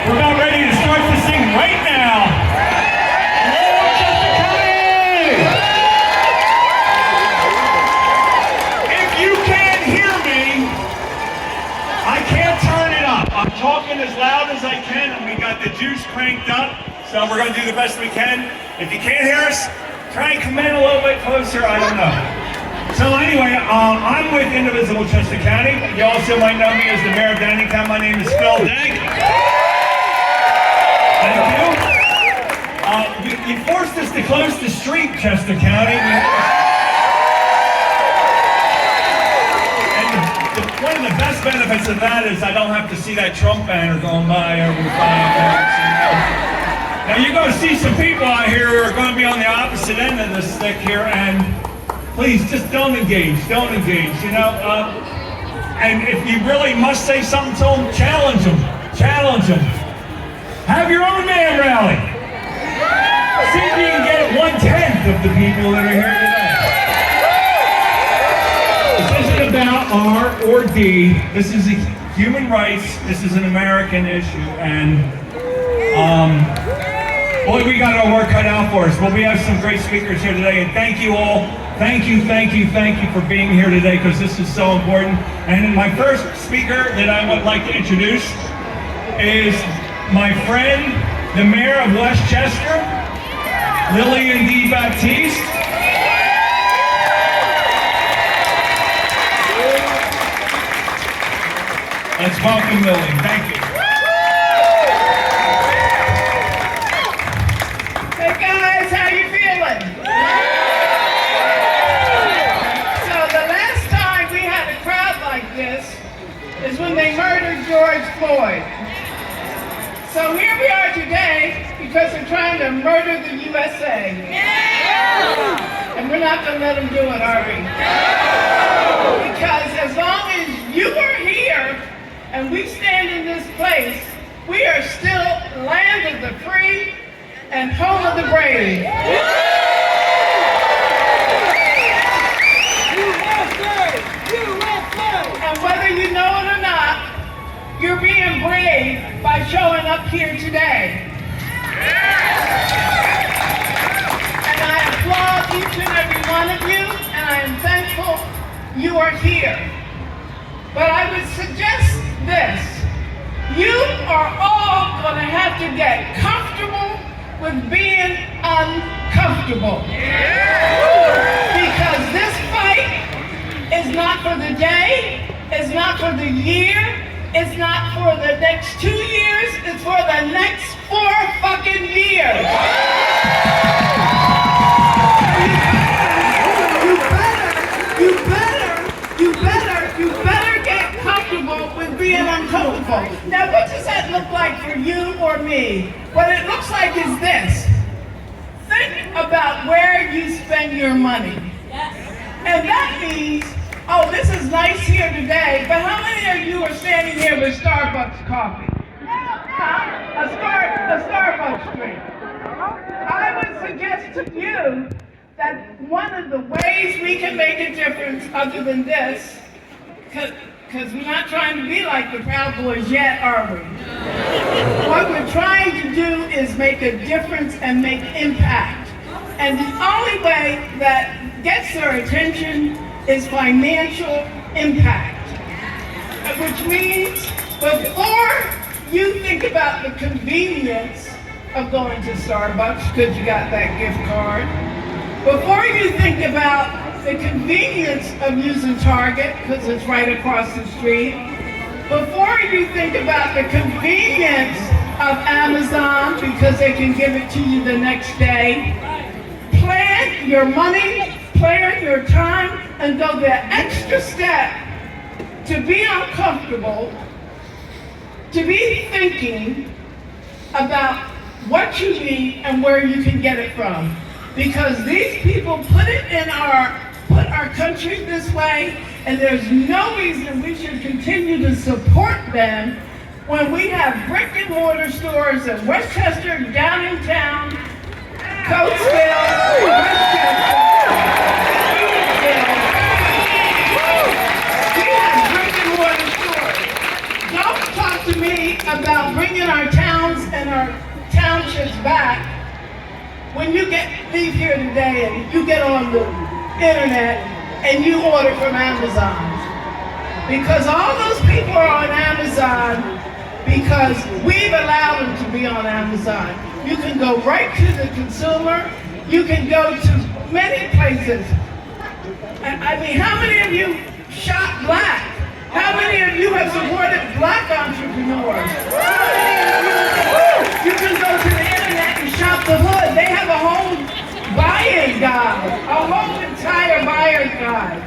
We're about ready to start this thing right now. Hello, Chester County! If you can't hear me, I can't turn it up. I'm talking as loud as I can, and we got the juice cranked up, so we're going to do the best we can. If you can't hear us, try and come in a little bit closer, I don't know. So anyway, I'm with Indivisible Chester County. You also might know me as the mayor of Downingtown. My name is Phil Dank. Thank you. You forced us to close the street, Chester County. And one of the best benefits of that is I don't have to see that Trump banner going by over the fire. Now you're going to see some people out here who are going to be on the opposite end of the stick here, and please just don't engage, you know. And if you really must say something to them, challenge them. Have your own man rally. See if you can get 1/10 of the people that are here today. This isn't about R or D. This is human rights. This is an American issue, and boy, we got our work cut out for us. But we have some great speakers here today, and thank you all. Thank you for being here today, because this is so important. And my first speaker that I would like to introduce is my friend, the mayor of Westchester, Lillian D. Baptiste. Let's welcome Lillian. Thank you. Hey guys, how you feeling? So the last time we had a crowd like this is when they murdered George Floyd. So here we are today because they're trying to murder the USA. And we're not going to let them do it, are we? Because as long as you are here and we stand in this place, we are still land of the free and home of the brave. And whether you know it or not, you're being brave by showing up here today. And I applaud each and every one of you, and I am thankful you are here. But I would suggest this. You are all going to have to get comfortable with being uncomfortable. Because this fight is not for the day, it's not for the year, it's not for the next 2 years, it's for the next 4 fucking years. You better get comfortable with being uncomfortable. Now, what does that look like for you or me? What it looks like is this. Think about where you spend your money. And that means, oh, this is nice here today, but how many of you are standing here with Starbucks coffee? Huh? A Starbucks drink. I would suggest to you that one of the ways we can make a difference other than this, because we're not trying to be like the Proud Boys yet, are we? What we're trying to do is make a difference and make impact. And the only way that gets their attention is financial impact. Which means before you think about the convenience of going to Starbucks because you got that gift card, before you think about the convenience of using Target because it's right across the street, before you think about the convenience of Amazon because they can give it to you the next day, plan your money, plan your time, and go the extra step to be uncomfortable, to be thinking about what you need and where you can get it from. Because these people put our country this way, and there's no reason we should continue to support them when we have brick and mortar stores in Westchester, Downingtown, Coatesville, Westchester, we have brick and mortar stores. Don't talk talk to me about bringing our towns and our townships back, when you leave here today and you get on the internet and you order from Amazon, because all those people are on Amazon because we've allowed them to be on Amazon. You can go right to the consumer. You can go to many places. I mean, how many of you shop black? How many of you have supported black entrepreneurs? How many of you can go to the internet and shop the hood? They have a whole buying guide, a whole entire buyer guide.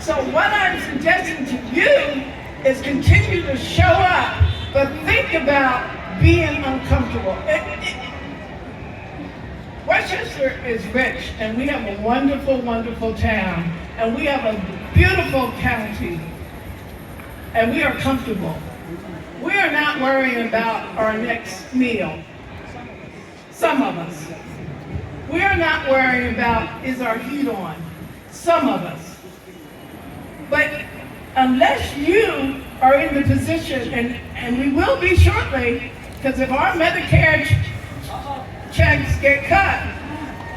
So what I'm suggesting to you is continue to show up, but think about being uncomfortable. Westchester is rich, and we have a wonderful, wonderful town, and we have a beautiful county, and we are comfortable. We are not worrying about our next meal. Some of us. We are not worrying about, is our heat on? Some of us. But unless you are in the position, and we will be shortly, because if our Medicare checks get cut,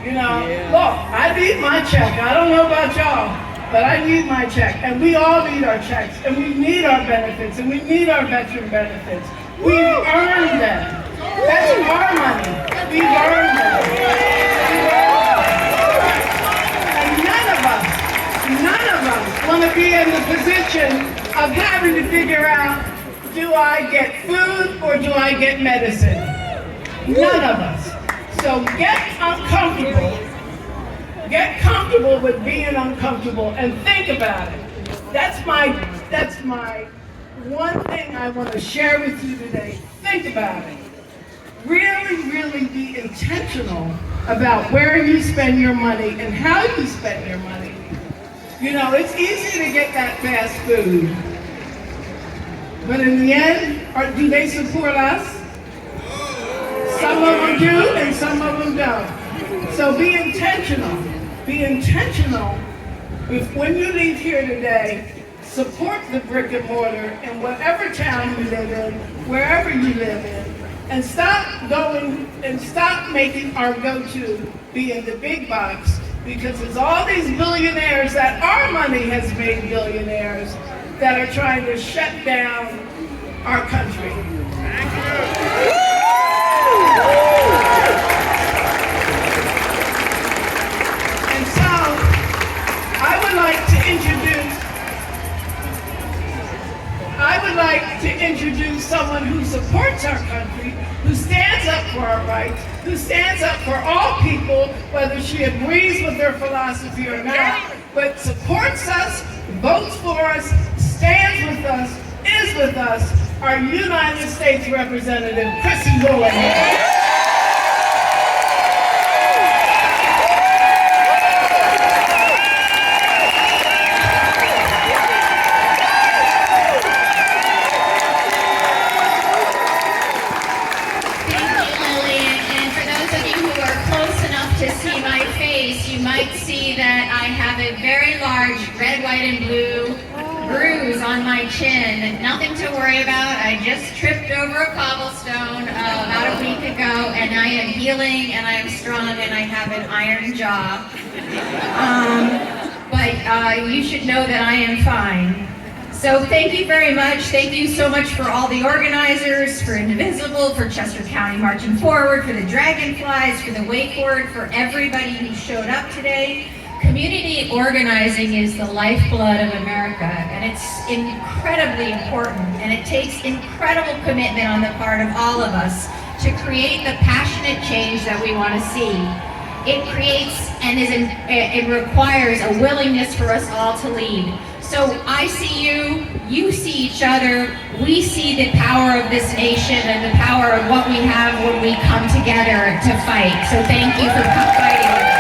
look, I need my check. I don't know about y'all, but I need my check. And we all need our checks, and we need our benefits, and we need our veteran benefits. We've earned them. That's our money. We've earned them. And none of us want to be in the position of having to figure out, do I get food or do I get medicine? None of us. So get uncomfortable. Get comfortable with being uncomfortable and think about it. That's my one thing I want to share with you today. Think about it. Really, really be intentional about where you spend your money and how you spend your money. It's easy to get that fast food. But in the end, do they support us? Some of them do and some of them don't. So be intentional. Be intentional. When you leave here today, support the brick and mortar in whatever town you live in, wherever you live in, and stop making our go-to be in the big box, because there's all these billionaires that our money has made billionaires that are trying to shut down our country. Thank you. And so, I would like to introduce someone who supports our country, who stands up for our rights, who stands up for all people, whether she agrees with their philosophy or not, but supports us, votes for us, stands with us, is with us, our United States Representative, Chrissy Houlahan. Red, white, and blue bruise on my chin. Nothing to worry about. I just tripped over a cobblestone about a week ago, and I am healing, and I am strong, and I have an iron jaw. But you should know that I am fine. So thank you very much. Thank you so much for all the organizers, for Indivisible, for Chester County Marching Forward, for the Dragonflies, for the Wakeboard, for everybody who showed up today. Community organizing is the lifeblood of America, and it's incredibly important, and it takes incredible commitment on the part of all of us to create the passionate change that we want to see. It creates and it requires a willingness for us all to lead. So I see you, you see each other, we see the power of this nation and the power of what we have when we come together to fight. So thank you for fighting with us.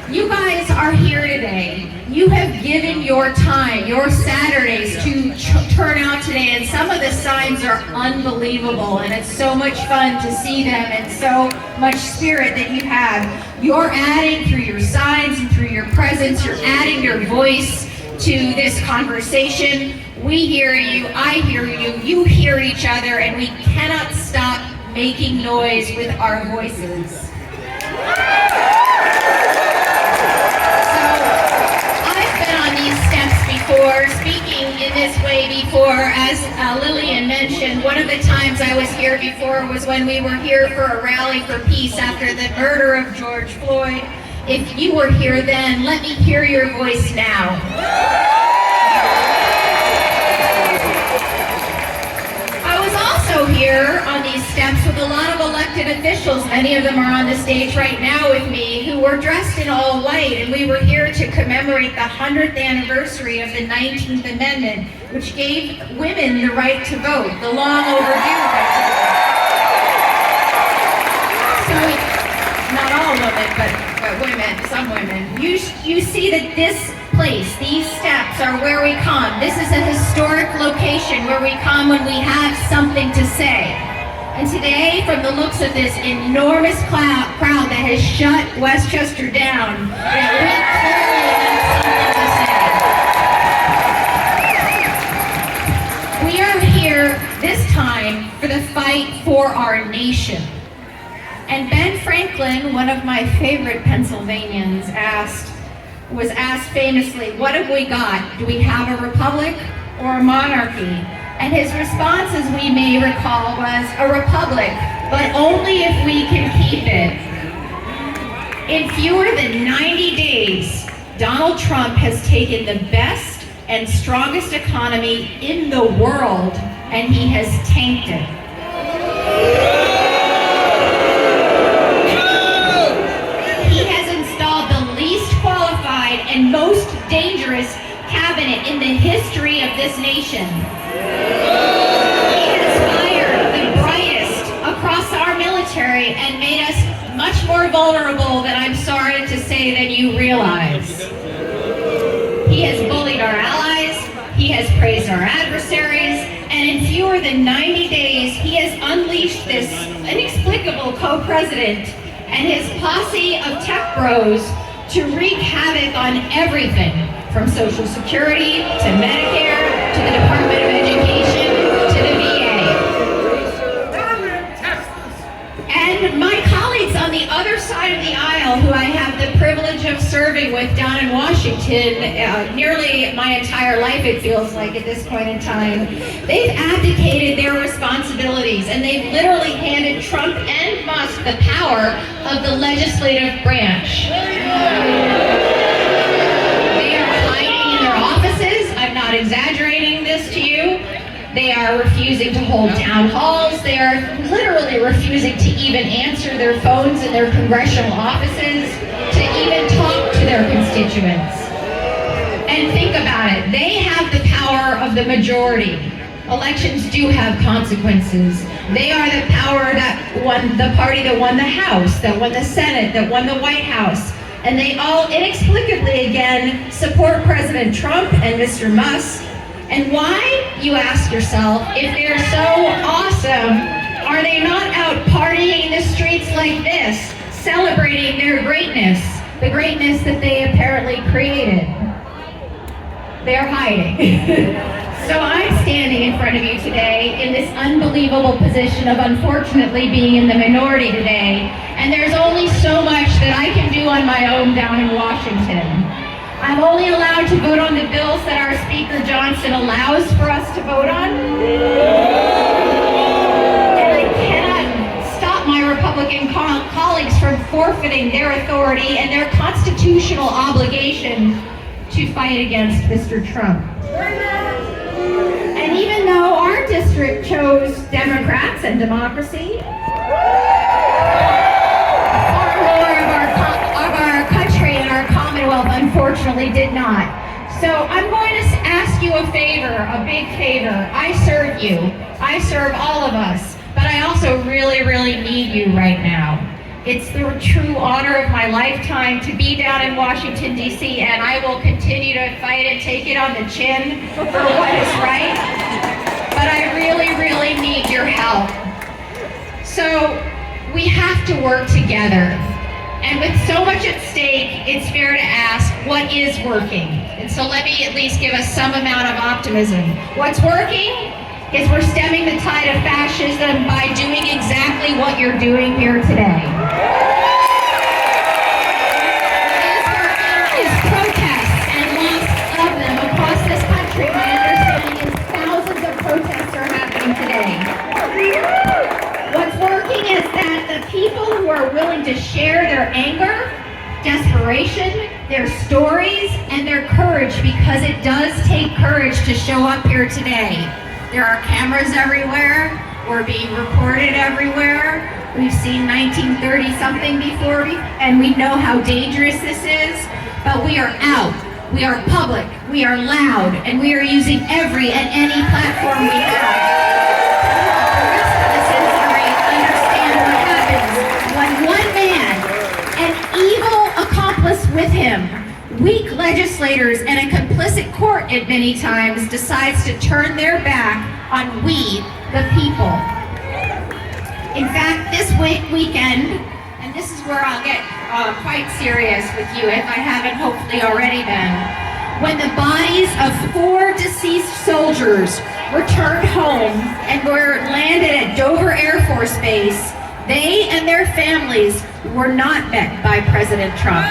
You guys are here today. You have given given your time, your Saturdays to turn out today, and some of the signs are unbelievable, and it's so much fun to see them and so much spirit that you have. You're adding through your signs and through your presence, you're adding your voice to this conversation. We hear you, I hear you, you hear each other, and we cannot stop making noise with our voices. Speaking in this way before, as Lillian mentioned, one of the times I was here before was when we were here for a rally for peace after the murder of George Floyd. If you were here then, let me hear your voice now. I was also here on these steps with a lot of elected officials, many of them are on the stage right now with me, who were dressed in all white, and we were here to commemorate the 100th anniversary of the 19th Amendment, which gave women the right to vote, the long overdue right to vote. So, not all women, but women, some women. You see that this place, these steps are where we come. This is a historic location where we come when we have something to say. And today, from the looks of this enormous crowd that has shut Westchester down, that we clearly have something to say. We are here this time for the fight for our nation. And Ben Franklin, one of my favorite Pennsylvanians, was asked famously, what have we got? Do we have a republic or a monarchy? And his response, as we may recall, was a republic, but only if we can keep it. In fewer than 90 days, Donald Trump has taken the best and strongest economy in the world, and he has tanked it. He has installed the least qualified and most dangerous cabinet in the history of this nation. He has fired the brightest across our military and made us much more vulnerable than I'm sorry to say than you realize. He has bullied our allies, he has praised our adversaries, and in fewer than 90 days, he has unleashed this inexplicable co-president and his posse of tech bros to wreak havoc on everything, from Social Security to Medicare to the Department of Education to the VA. And my colleagues on the other side of the aisle, who I have the privilege of serving with down in Washington, nearly my entire life it feels like at this point in time, they've abdicated their responsibilities and they've literally handed Trump and Musk the power of the legislative branch. I'm not exaggerating this to you. They are refusing to hold town halls. They are literally refusing to even answer their phones in their congressional offices, to even talk to their constituents. And think about it. They have the power of the majority. Elections do have consequences. They are the power that won, the party that won the House, that won the Senate, that won the White House. And they all inexplicably, again, support President Trump and Mr. Musk. And why, you ask yourself, if they're so awesome, are they not out partying in the streets like this, celebrating their greatness, the greatness that they apparently created? They're hiding. So I'm standing in front of you today in this unbelievable position of unfortunately being in the minority today, and there's only so much that I can do on my own down in Washington. I'm only allowed to vote on the bills that our Speaker Johnson allows for us to vote on. And I cannot stop my Republican colleagues from forfeiting their authority and their constitutional obligation to fight against Mr. Trump. And even though our district chose Democrats and democracy, far more of our country and our Commonwealth unfortunately did not. So I'm going to ask you a favor, a big favor. I serve you. I serve all of us. But I also really, really need you right now. It's the true honor of my lifetime to be down in Washington, D.C., and I will continue to fight and take it on the chin for what is right. But I really, really need your help. So we have to work together. And with so much at stake, it's fair to ask, what is working? And so let me at least give us some amount of optimism. What's working is we're stemming the tide of fascism by doing exactly what you're doing here today. What is working is protests and lots of them across this country. My understanding is thousands of protests are happening today. What's working is that the people who are willing to share their anger, desperation, their stories, and their courage, because it does take courage to show up here today. There are cameras everywhere. We're being recorded everywhere. We've seen 1930-something before, and we know how dangerous this is. But we are out. We are public. We are loud. And we are using every and any platform we have to help the rest of the citizenry understand what happens when one man, an evil accomplice with him, weak legislators, and a complicit court at many times decides to turn their back on we, the people. In fact, this weekend, and this is where I'll get quite serious with you if I haven't hopefully already been, when the bodies of 4 deceased soldiers returned home and were landed at Dover Air Force Base, they and their families were not met by President Trump.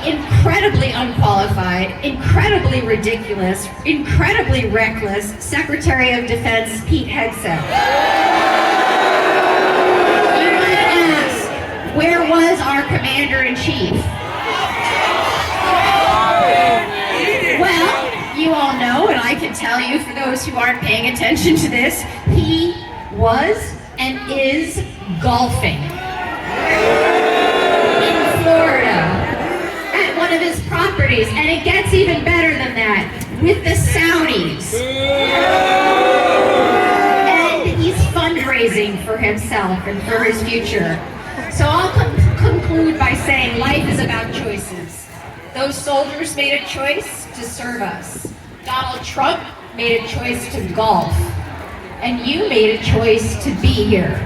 Incredibly unqualified, incredibly ridiculous, incredibly reckless Secretary of Defense Pete Hegseth. You might ask, where was our Commander-in-Chief? Well, you all know, and I can tell you for those who aren't paying attention to this, he was and is golfing in Florida. One of his properties, and it gets even better than that, with the Saudis. And he's fundraising for himself and for his future. So I'll conclude by saying life is about choices. Those soldiers made a choice to serve us. Donald Trump made a choice to golf. And you made a choice to be here.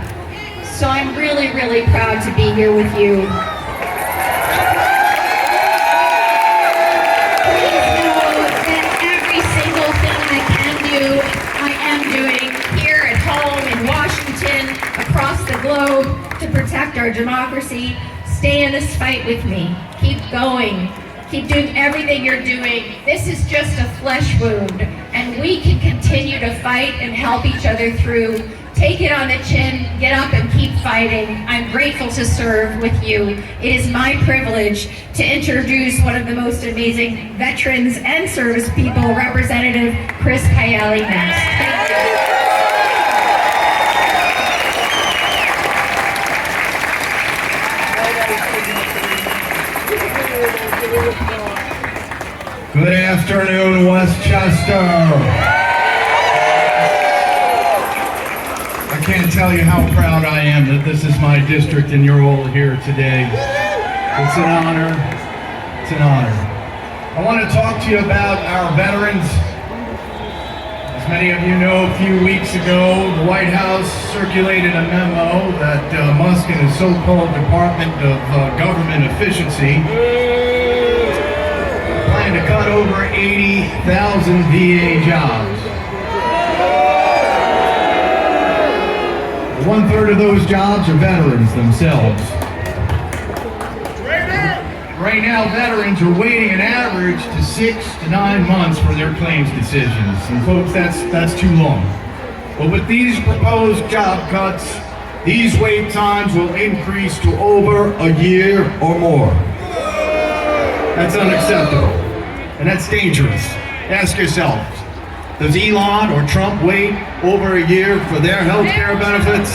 So I'm really, really proud to be here with you. I am doing here at home in Washington, across the globe, to protect our democracy. Stay in this fight with me. Keep going. Keep doing everything you're doing. This is just a flesh wound, and we can continue to fight and help each other through. Take it on the chin, get up and keep fighting. I'm grateful to serve with you. It is my privilege to introduce one of the most amazing veterans and service people, Representative Chris Houlahan next. Thank you. Good afternoon, Westchester. I can't tell you how proud I am that this is my district and you're all here today. It's an honor. It's an honor. I want to talk to you about our veterans. As many of you know, a few weeks ago, the White House circulated a memo that Musk and his so-called Department of Government Efficiency plan to cut over 80,000 VA jobs. 1/3 of those jobs are veterans themselves. Right now, veterans are waiting an average to 6 to 9 months for their claims decisions. And folks, that's too long. But with these proposed job cuts, these wait times will increase to over a year or more. That's unacceptable. And that's dangerous. Ask yourselves, does Elon or Trump wait over a year for their health care benefits?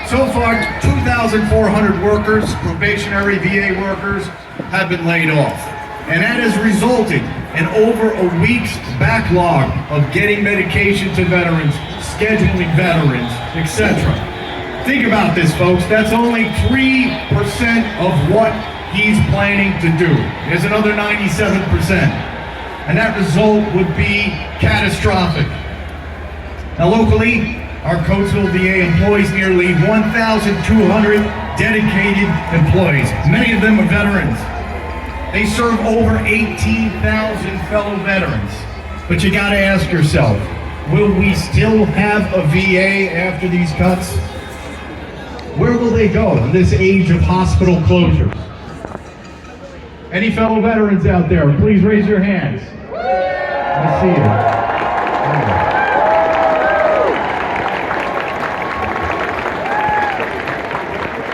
So far, 2,400 workers, probationary VA workers, have been laid off. And that has resulted and over a week's backlog of getting medication to veterans, scheduling veterans, etc. Think about this, folks. That's only 3% of what he's planning to do. There's another 97%. And that result would be catastrophic. Now locally, our Coatesville VA employs nearly 1,200 dedicated employees. Many of them are veterans. They serve over 18,000 fellow veterans. But you gotta ask yourself, will we still have a VA after these cuts? Where will they go in this age of hospital closures? Any fellow veterans out there, please raise your hands. I see you.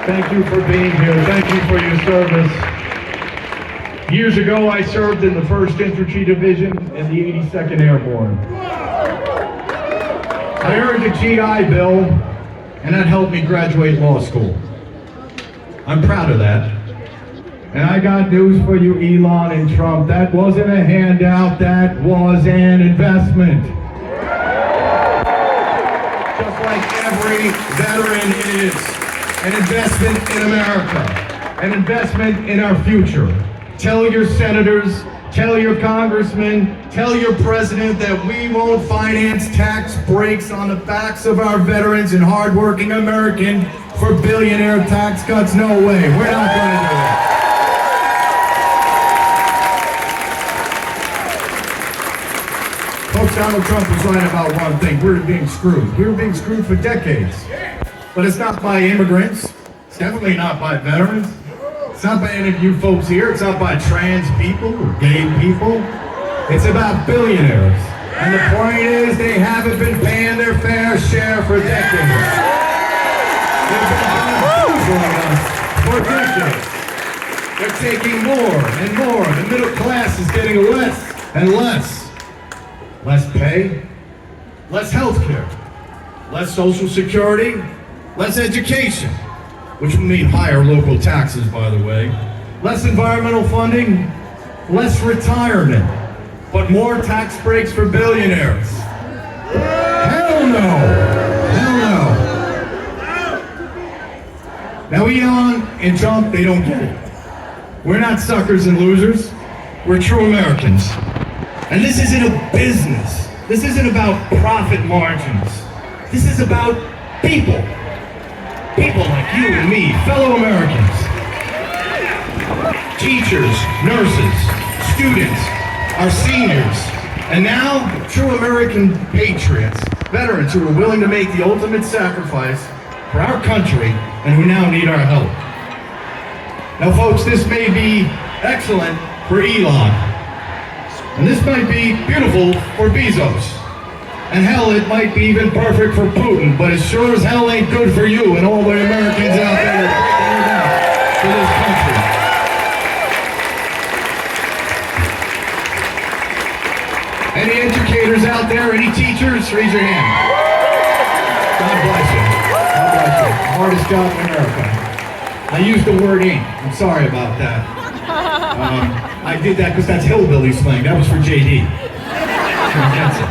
Thank you for being here. Thank you for your service. Years ago, I served in the 1st Infantry Division in the 82nd Airborne. I earned a GI Bill, and that helped me graduate law school. I'm proud of that. And I got news for you, Elon and Trump. That wasn't a handout, that was an investment. Just like every veteran is. An investment in America. An investment in our future. Tell your senators, tell your congressmen, tell your president that we won't finance tax breaks on the backs of our veterans and hardworking Americans for billionaire tax cuts. No way, we're not going to do it. Folks, Donald Trump was right about one thing. We were being screwed. We were being screwed for decades. But it's not by immigrants. It's definitely not by veterans. It's not by any of you folks here. It's not by trans people or gay people. It's about billionaires. And the point is, they haven't been paying their fair share for decades. They've been bamboozling us for decades. They're taking more and more. The middle class is getting less and less. Less pay, less health care, less social security, less education, which will mean higher local taxes, by the way, less environmental funding, less retirement, but more tax breaks for billionaires. Hell no! Hell no! Now Elon and Trump, they don't get it. We're not suckers and losers. We're true Americans. And this isn't a business. This isn't about profit margins. This is about people. People like you and me, fellow Americans. Teachers, nurses, students, our seniors, and now true American patriots, veterans who are willing to make the ultimate sacrifice for our country and who now need our help. Now folks, this may be excellent for Elon. And this might be beautiful for Bezos. And hell, it might be even perfect for Putin, but it sure as hell ain't good for you and all the Americans out there that are breaking it out for this country. Any educators out there, any teachers, raise your hand. God bless you. God bless you. Hardest job in America. I used the word ain't. I'm sorry about that. I did that because that's hillbilly slang. That was for JD. That's it.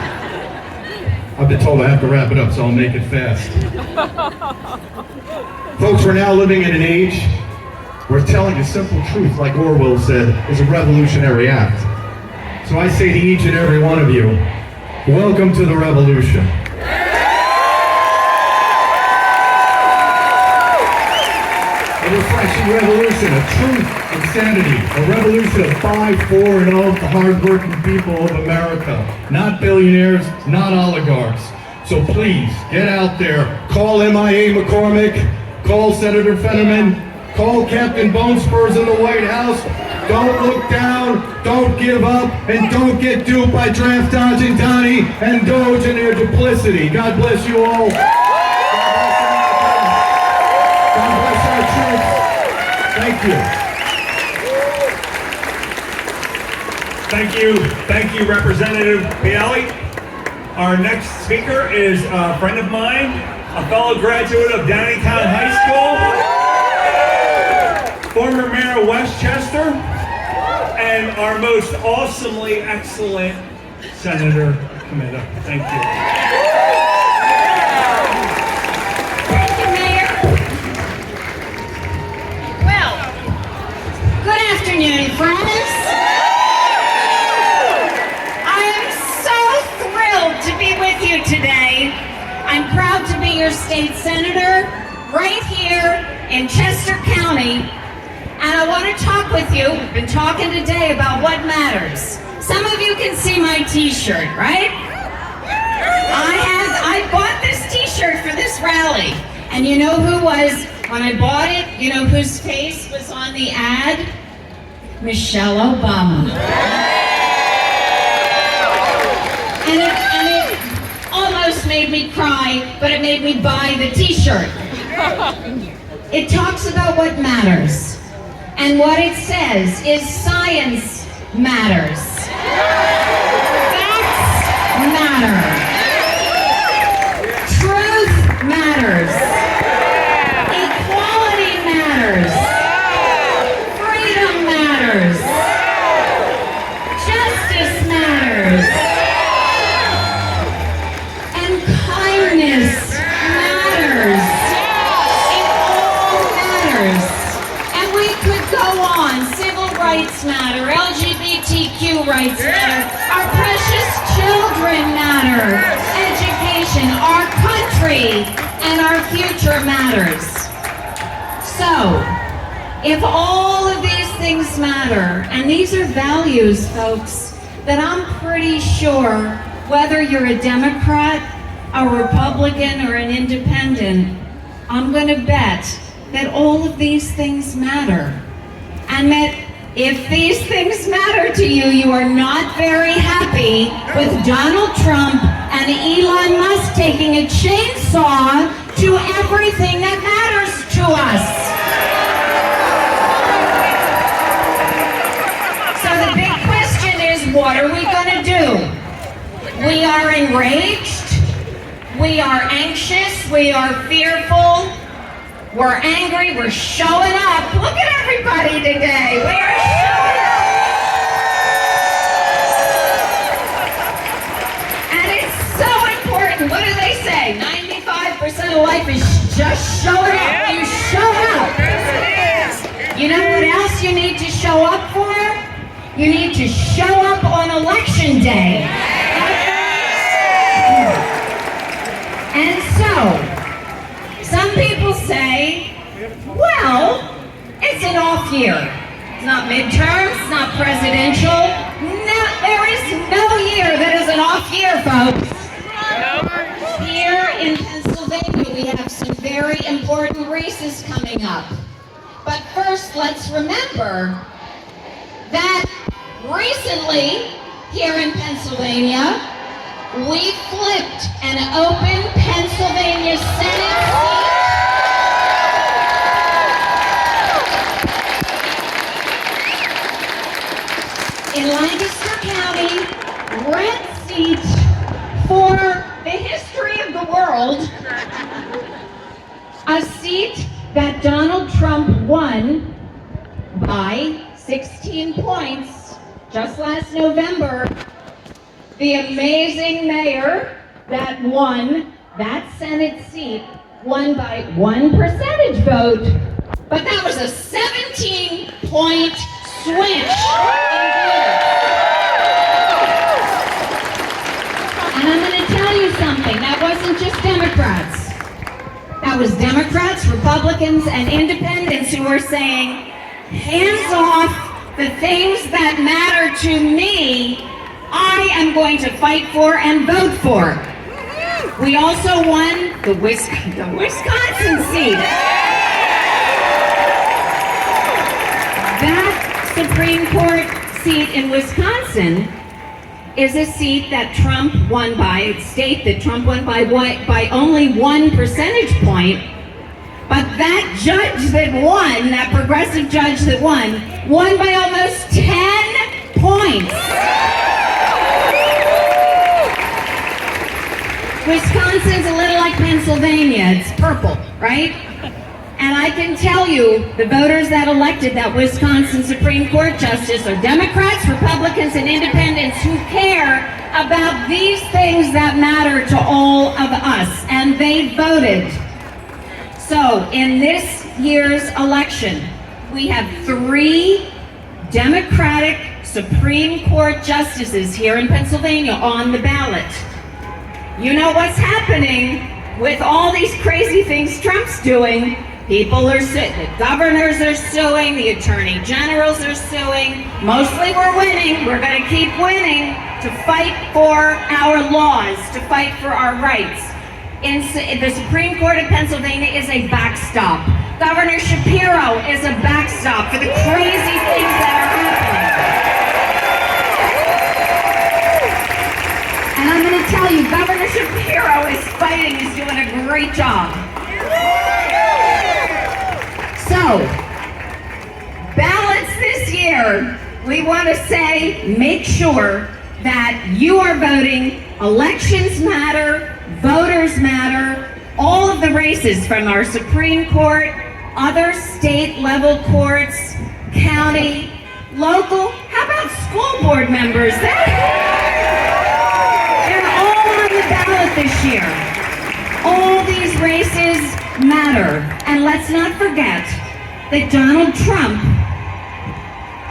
I've been told I have to wrap it up, so I'll make it fast. Folks, we're now living in an age where telling a simple truth, like Orwell said, is a revolutionary act. So I say to each and every one of you, welcome to the revolution. A refreshing revolution of truth and sanity. A revolution of by, for, and of the hard-working people of America. Not billionaires, not oligarchs. So please, get out there. Call MIA McCormick. Call Senator Fetterman. Call Captain Bone Spurs in the White House. Don't look down, don't give up, and don't get duped by draft dodging Donnie and Doge and their duplicity. God bless you all. God bless our troops. Thank you. Thank you, Representative Pali. Our next speaker is a friend of mine, a fellow graduate of Downingtown High School, former Mayor of Westchester, and our most awesomely excellent Senator Camila. Thank you. Thank you, Mayor. Well, good afternoon, friends. I am so thrilled to be with you today. I'm proud to be your state senator right here in Chester County. And I want to talk with you. We've been talking today about what matters. Some of you can see my t-shirt, right? I bought this t-shirt for this rally. And you know who was, when I bought it, you know whose face was on the ad? Michelle Obama. And it almost made me cry, but it made me buy the t-shirt. It talks about what matters. And what it says is science matters. Facts matter. Truth matters. Equality matters. Freedom matters. Justice matters. And kindness matters. It all matters. And we could go on. Civil rights matter. LGBTQ rights matter. Our precious children matter. Education, our country, and our future matters. So, if all of these things matter, and these are values, folks, that I'm pretty sure whether you're a Democrat, a Republican, or an independent, I'm going to bet that all of these things matter. And that if these things matter to you, you are not very happy with Donald Trump and Elon Musk taking a chainsaw to everything that matters to us. So the big question is, what are we going to do? We are enraged, we are anxious, we are fearful, we're angry, we're showing up. Look at everybody today. We are showing up. And it's so important. What do they say? 95% of life is just showing up. You show up. You know what else you need to show up for? You need to show up on election day. And so, some people say, well, it's an off year. It's not midterms, it's not presidential. No, there is no year that is an off year, folks. Here in Pennsylvania, we have some very important races coming up. But first, let's remember that recently, here in Pennsylvania, we flipped an open Pennsylvania Senate seat in Lancaster County, red seat for the history of the world, a seat that Donald Trump won by 16 points just last November. The amazing mayor that won that Senate seat won by 1 percentage vote, but that was a 17-point switch in votes. And I'm going to tell you something, that wasn't just Democrats. That was Democrats, Republicans, and independents who were saying, hands off the things that matter to me, I am going to fight for and vote for. We also won the Wisconsin seat. That Supreme Court seat in Wisconsin is a seat that Trump won by, state that Trump won by only 1 percentage point. But that judge that won, that progressive judge that won by almost 10 points. Wisconsin's a little like Pennsylvania. It's purple, right? And I can tell you, the voters that elected that Wisconsin Supreme Court justice are Democrats, Republicans, and independents who care about these things that matter to all of us, and they voted. So, in this year's election, we have 3 Democratic Supreme Court justices here in Pennsylvania on the ballot. You know what's happening with all these crazy things Trump's doing? People are suing, the governors are suing, the attorney generals are suing. Mostly we're winning. We're going to keep winning to fight for our laws, to fight for our rights. The Supreme Court of Pennsylvania is a backstop. Governor Shapiro is a backstop for the crazy things that are happening. And I'm going to tell you, Governor Shapiro is fighting, is doing a great job. So, ballots this year, we want to say, make sure that you are voting. Elections matter, voters matter, all of the races from our Supreme Court, other state level courts, county, local, how about school board members? They're all on the ballot this year. All these races matter. And let's not forget that Donald Trump,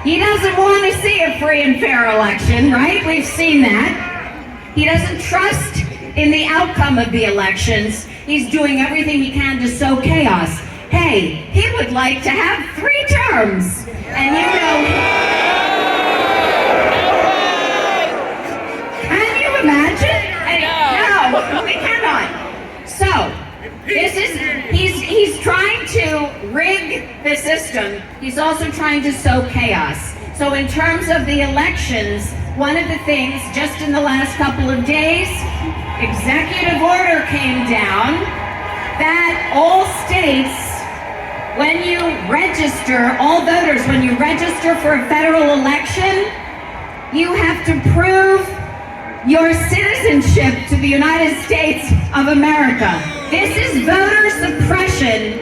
he doesn't want to see a free and fair election, right? We've seen that. He doesn't trust in the outcome of the elections. He's doing everything he can to sow chaos. Hey, he would like to have 3 terms. And you know, can you imagine? No, we cannot. So, he's trying to rig the system. He's also trying to sow chaos. So in terms of the elections, one of the things, just in the last couple of days, executive order came down that all states, when you register, all voters, when you register for a federal election, you have to prove your citizenship to the United States of America. This is voter suppression.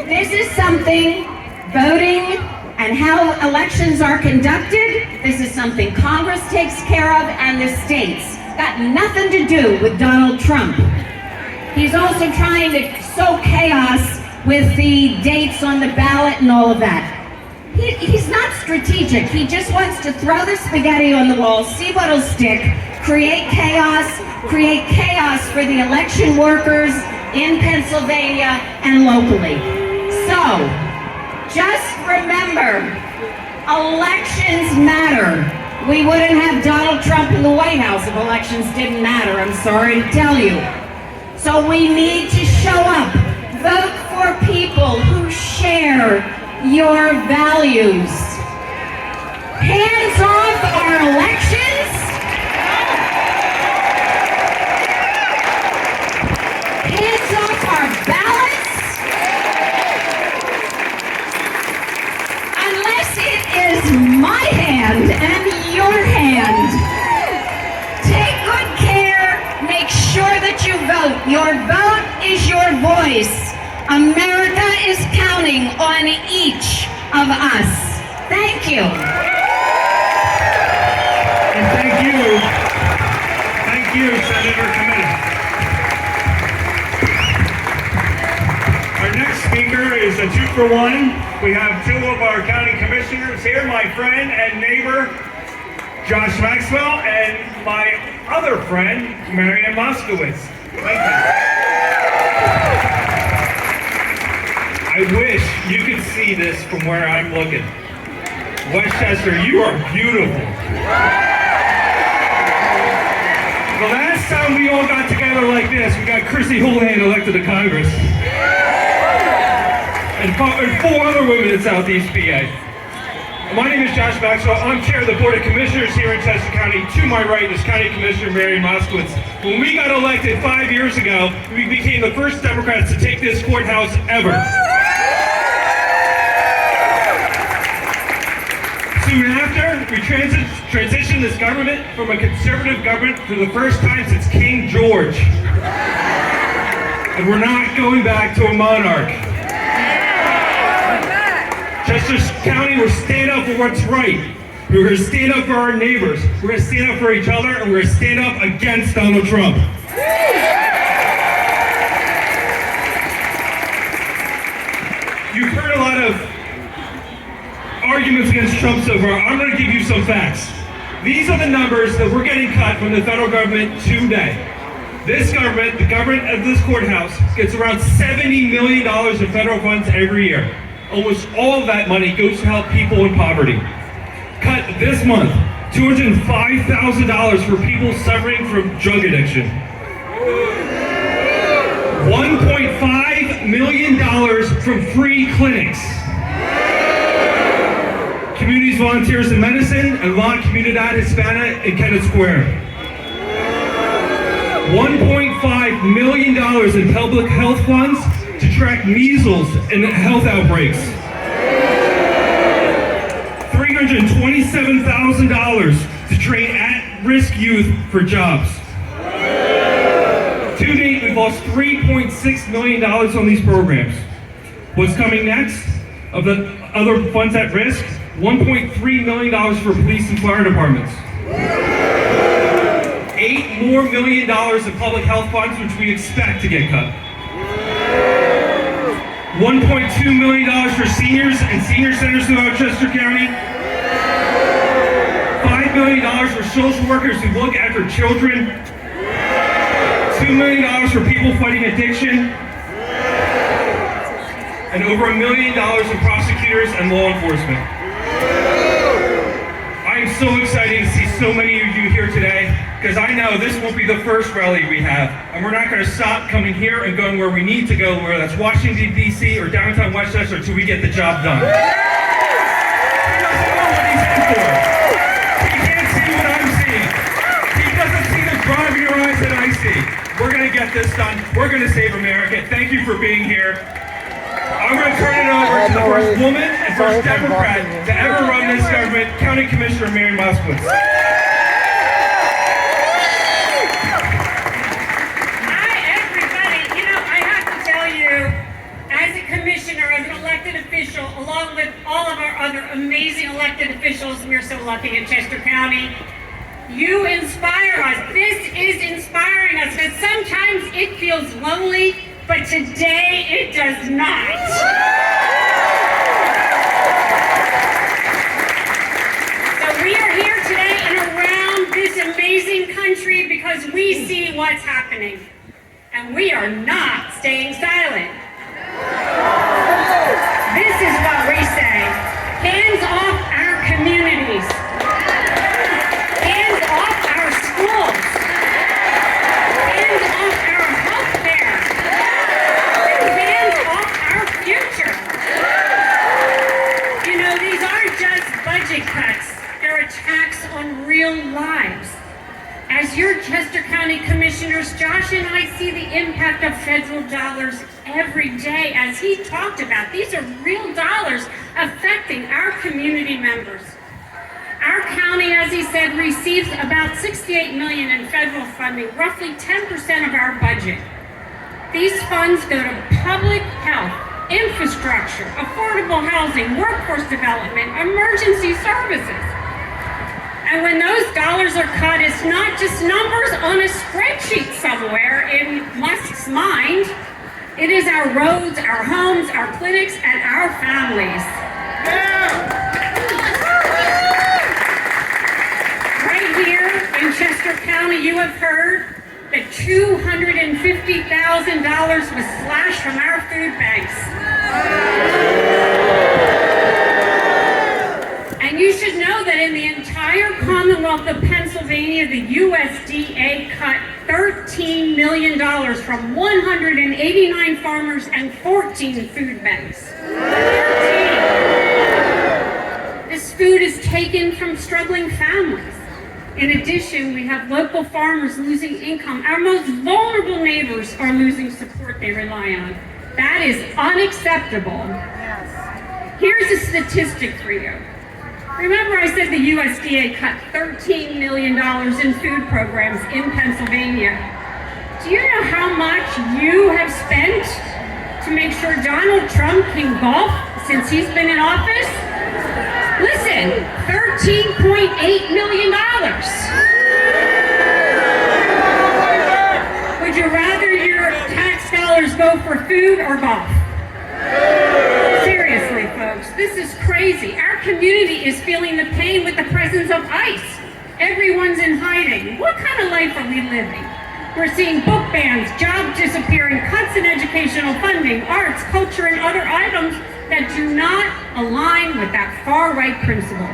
This is something, voting and how elections are conducted, this is something Congress takes care of and the states. Got nothing to do with Donald Trump. He's also trying to sow chaos with the dates on the ballot and all of that. He's not strategic. He just wants to throw the spaghetti on the wall, see what'll stick, create chaos for the election workers in Pennsylvania and locally. So, just remember, elections matter. We wouldn't have Donald Trump in the White House if elections didn't matter, I'm sorry to tell you. So we need to show up, vote for people who share your values. Hands off our elections. Hands off our ballots. Unless it is my hand and your hand. Take good care. Make sure that you vote. Your vote is your voice. America is counting on each of us. Thank you. And thank you, Senator Camila. Our next speaker is a 2-for-1. We have 2 of our county commissioners here, my friend and neighbor, Josh Maxwell, and my other friend, Marian Moskowitz. Thank you. I wish you could see this from where I'm looking. Westchester, you are beautiful. The last time we all got together like this, we got Chrissy Houlahan elected to Congress. And 4 other women in Southeast PA. My name is Josh Maxwell. I'm chair of the Board of Commissioners here in Chester County. To my right is County Commissioner Marian Moskowitz. When we got elected 5 years ago, we became the first Democrats to take this courthouse ever. Soon after, we transitioned this government from a conservative government for the first time since King George. And we're not going back to a monarch. Chester County, we're standing up for what's right. We're going to stand up for our neighbors. We're going to stand up for each other, and we're going to stand up against Donald Trump. You've heard a lot of arguments against Trump so far. I'm going to give you some facts. These are the numbers that we're getting cut from the federal government today. This government, the government of this courthouse, gets around $70 million in federal funds every year. Almost all of that money goes to help people in poverty. Cut this month, $205,000 for people suffering from drug addiction. $1.5 million from free clinics. Communities Volunteers in Medicine and La Comunidad Hispana in Kennett Square. $1.5 million in public health funds to track measles and health outbreaks. $327,000 to train at-risk youth for jobs. To date, we've lost $3.6 million on these programs. What's coming next? Of the other funds at risk, $1.3 million for police and fire departments. $8 more million in public health funds, which we expect to get cut. $1.2 million for seniors and senior centers throughout Chester County. $5 million for social workers who look after children. $2 million for people fighting addiction. And over $1 million in prosecutors and law enforcement. I am so excited to see so many of you here today, because I know this won't be the first rally we have, and we're not going to stop coming here and going where we need to go, whether that's Washington, D.C. or downtown Westchester, until we get the job done. He doesn't know what he's in for. He can't see what I'm seeing. He doesn't see the drive in your eyes that I see. We're going to get this done. We're going to save America. Thank you for being here. I'm going to turn it over to the first woman and first Democrat to ever run this government, County Commissioner Mary Moskowitz. Hi, everybody. You know, I have to tell you, as a commissioner, as an elected official, along with all of our other amazing elected officials, and we're so lucky in Chester County, you inspire us. This is inspiring us, because sometimes it feels lonely, but today it does not. So we are here today and around this amazing country because we see what's happening. And we are not staying silent. This is what we say. Hands off our communities. Hands off our schools. Hands off our health care. Hands off our future. You know, these aren't just budget cuts. They're attacks on real lives. As your Chester County Commissioners, Josh and I see the impact of federal dollars every day. As he talked about, these are real dollars affecting our community members. Our county, as he said, receives about $68 million in federal funding, roughly 10% of our budget. These funds go to public health, infrastructure, affordable housing, workforce development, emergency services. And when those dollars are cut, it's not just numbers on a spreadsheet somewhere in Musk's mind. It is our roads, our homes, our clinics, and our families. Right here in Chester County, you have heard that $250,000 was slashed from our food banks. And you should know that in the entire Commonwealth of Pennsylvania, the USDA cut $13 million from 189 farmers and 14 food banks. 13. This food is taken from struggling families. In addition, we have local farmers losing income. Our most vulnerable neighbors are losing support they rely on. That is unacceptable. Here's a statistic for you. Remember I said the USDA cut $13 million in food programs in Pennsylvania. Do you know how much you have spent to make sure Donald Trump can golf since he's been in office? Listen, $13.8 million. Would you rather your tax dollars go for food or golf? Seriously, folks, this is crazy. Our community is feeling the pain with the presence of ICE. Everyone's in hiding. What kind of life are we living? We're seeing book bans, jobs disappearing, cuts in educational funding, arts, culture, and other items that do not align with that far-right principle.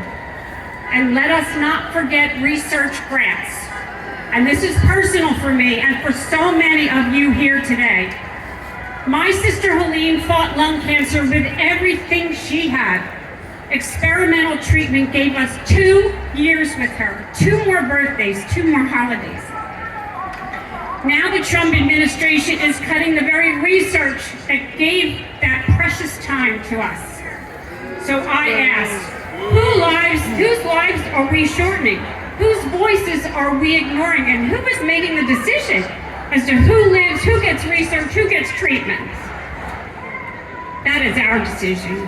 And let us not forget research grants. And this is personal for me and for so many of you here today. My sister Helene fought lung cancer with everything she had. Experimental treatment gave us 2 years with her, 2 more birthdays, 2 more holidays. Now the Trump administration is cutting the very research that gave that precious time to us. So I ask, whose lives are we shortening? Whose voices are we ignoring? And who is making the decision as to who lives, who gets research, who gets treatment? That is our decision.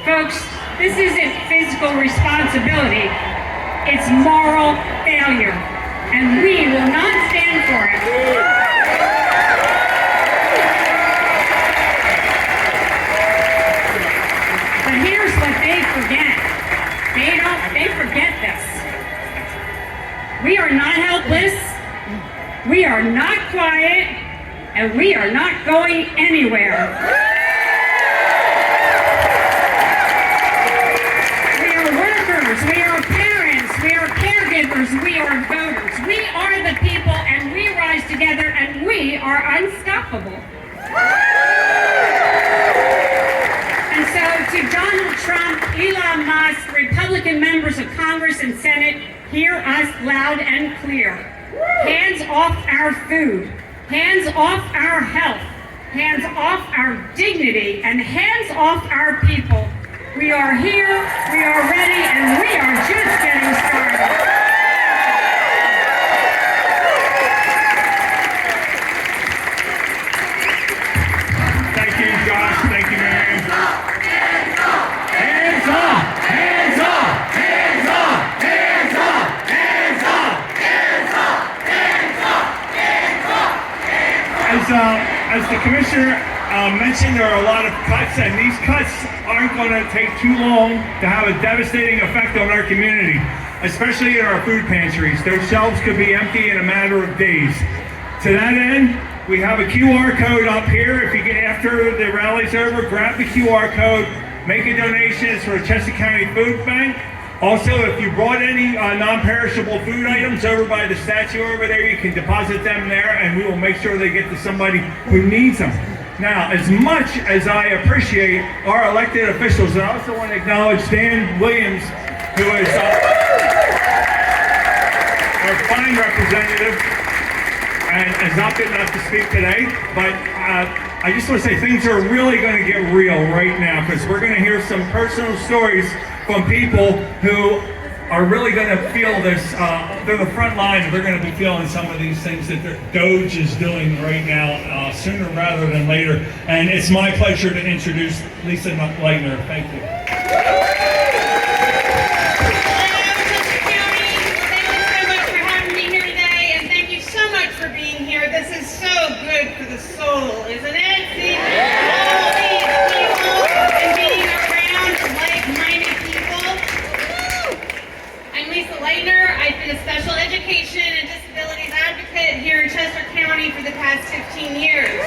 Folks, this isn't physical responsibility, it's moral failure, and we will not stand for it. But here's what they forget. They forget this. We are not helpless, we are not quiet, and we are not going anywhere. We are workers, we are parents, we are caregivers, we are voters. We are the people, and we rise together, and we are unstoppable. And so to Donald Trump, Elon Musk, Republican members of Congress and Senate, hear us loud and clear. Hands off our food, hands off our health, hands off our dignity, and hands off our people. We are here, we are ready, and we are just getting started. Thank you, Josh. Thank you, Marion. Hands up! Hands up! Hands up! Hands up! Hands up! Hands up! Hands up! Hands up! As the commissioner mentioned, there are a lot of cuts, and these cuts aren't going to take too long to have a devastating effect on our community, especially in our food pantries. Those shelves could be empty in a matter of days. To that end, we have a QR code up here. If you get after the rally's over, grab the QR code, make a donation. It's for the Chester County Food Bank. Also, if you brought any non-perishable food items over by the statue over there, you can deposit them there, and we will make sure they get to somebody who needs them. Now, as much as I appreciate our elected officials, and I also want to acknowledge Dan Williams, who is our fine representative, and has not been enough to speak today, but I just want to say things are really going to get real right now, because we're going to hear some personal stories from people who are really going to feel this. They're the front line, and they're going to be feeling some of these things that the Doge is doing right now, sooner rather than later. And it's my pleasure to introduce Lisa Leitner. Thank you. This is so good for the soul, isn't it? See, all these people and being around like-minded people. I'm Lisa Leitner. I've been a special education and disabilities advocate here in Chester County for the past 15 years.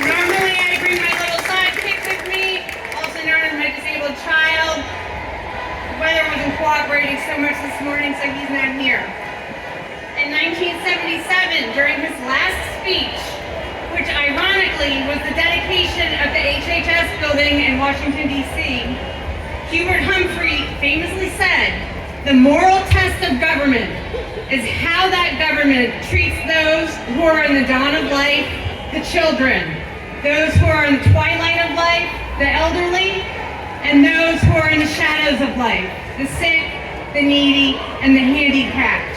Normally, I bring my little sidekick with me, also known as my disabled child. The weather wasn't cooperating so much this morning, so he's not here. In 1977, during his last speech, which ironically was the dedication of the HHS building in Washington, D.C., Hubert Humphrey famously said, "The moral test of government is how that government treats those who are in the dawn of life, the children, those who are in the twilight of life, the elderly, and those who are in the shadows of life, the sick, the needy, and the handicapped."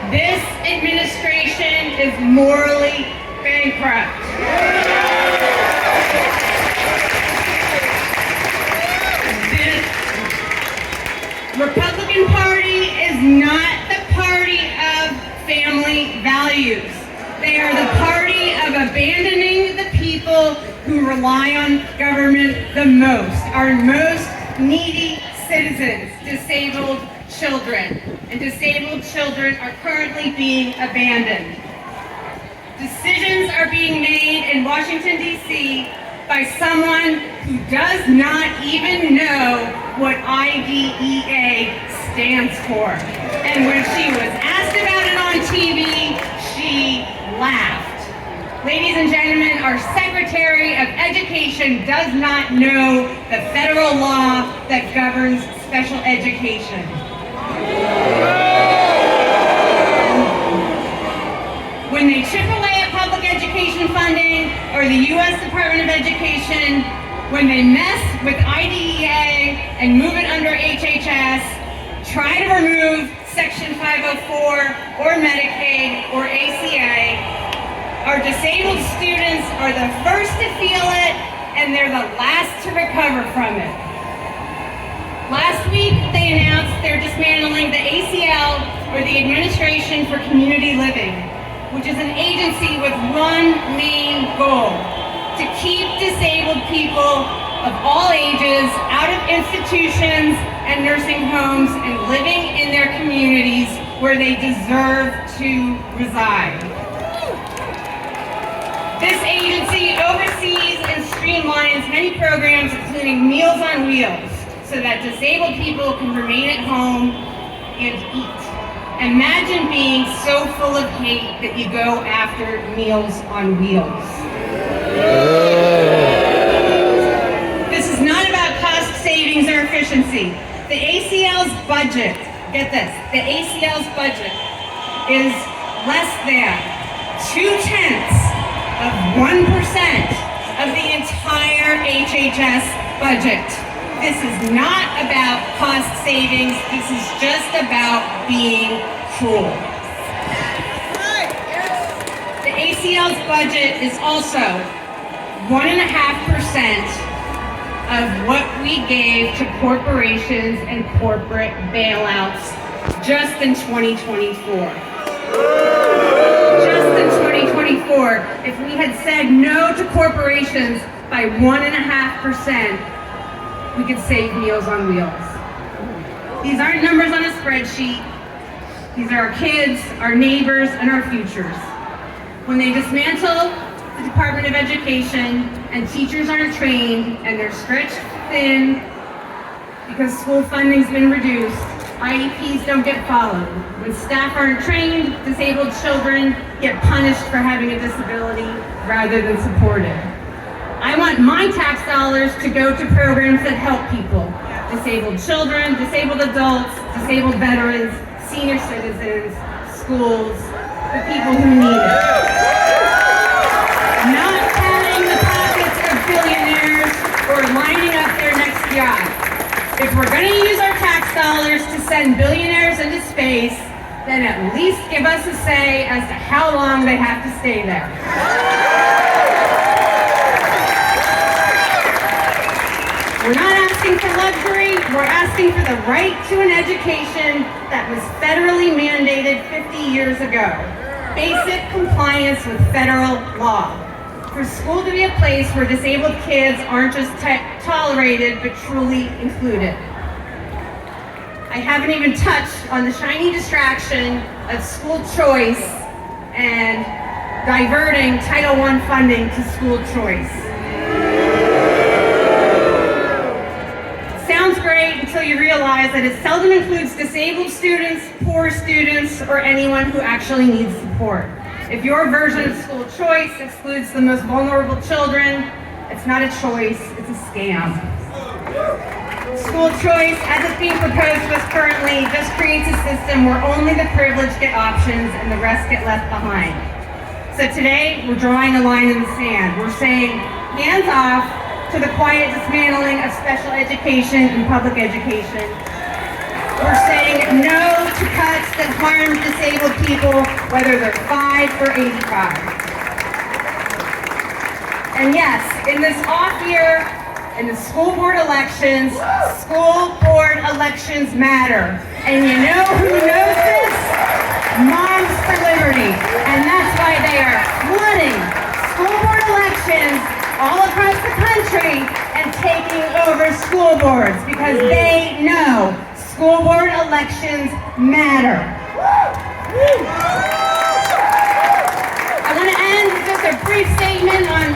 This administration is morally bankrupt. Republican Party is not the party of family values. They are the party of abandoning the people who rely on government the most, our most needy citizens, disabled children. And disabled children are currently being abandoned. Decisions are being made in Washington, D.C. by someone who does not even know what IDEA stands for. And when she was asked about it on TV, she laughed. Ladies and gentlemen, our Secretary of Education does not know the federal law that governs special education. When they chip away at public education funding or the U.S. Department of Education, when they mess with IDEA and move it under HHS, try to remove Section 504 or Medicaid or ACA, our disabled students are the first to feel it and they're the last to recover from it. Last week, they announced they're dismantling the ACL, or the Administration for Community Living, which is an agency with one main goal: to keep disabled people of all ages out of institutions and nursing homes and living in their communities where they deserve to reside. This agency oversees and streamlines many programs, including Meals on Wheels, so that disabled people can remain at home and eat. Imagine being so full of hate that you go after Meals on Wheels. This is not about cost savings or efficiency. The ACL's budget, get this, the ACL's budget is less than 0.2% of the entire HHS budget. This is not about cost savings. This is just about being cruel. The ACL's budget is also 1.5% of what we gave to corporations and corporate bailouts just in 2024. Just in 2024, if we had said no to corporations by 1.5%, we could save Meals on Wheels. These aren't numbers on a spreadsheet. These are our kids, our neighbors, and our futures. When they dismantle the Department of Education and teachers aren't trained and they're stretched thin because school funding's been reduced, IEPs don't get followed. When staff aren't trained, disabled children get punished for having a disability rather than supported. I want my tax dollars to go to programs that help people. Disabled children, disabled adults, disabled veterans, senior citizens, schools, the people who need it. Not padding the pockets of billionaires or lining up their next job. If we're going to use our tax dollars to send billionaires into space, then at least give us a say as to how long they have to stay there. We're not asking for luxury, we're asking for the right to an education that was federally mandated 50 years ago. Basic compliance with federal law. For school to be a place where disabled kids aren't just tolerated, but truly included. I haven't even touched on the shiny distraction of school choice and diverting Title I funding to school choice. Sounds great until you realize that it seldom includes disabled students, poor students, or anyone who actually needs support. If your version of school choice excludes the most vulnerable children, it's not a choice, it's a scam. School choice, as it's being proposed to us currently, just creates a system where only the privileged get options and the rest get left behind. So today, we're drawing a line in the sand. We're saying, hands off to the quiet dismantling of special education and public education. We're saying no to cuts that harm disabled people, whether they're 5 or 85. And yes, in this off year, in the school board elections matter. And you know who knows this? Moms for Liberty. And that's why they are flooding school board elections all across the country and taking over school boards because they know school board elections matter. I want to end with just a brief statement on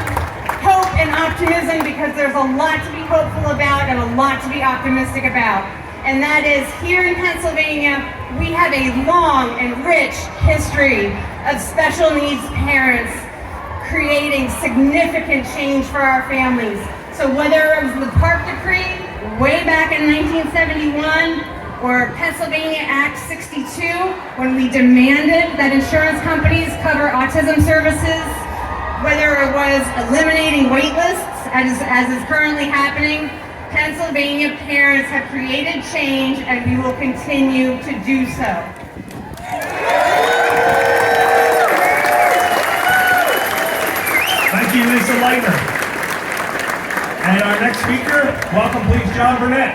hope and optimism because there's a lot to be hopeful about and a lot to be optimistic about. And that is here in Pennsylvania, we have a long and rich history of special needs parents creating significant change for our families. So whether it was the Park Decree way back in 1971 or Pennsylvania Act 62 when we demanded that insurance companies cover autism services, whether it was eliminating wait lists as is currently happening, Pennsylvania parents have created change and we will continue to do so. Thank you, Lisa Leitner. And our next speaker, welcome please, John Burnett.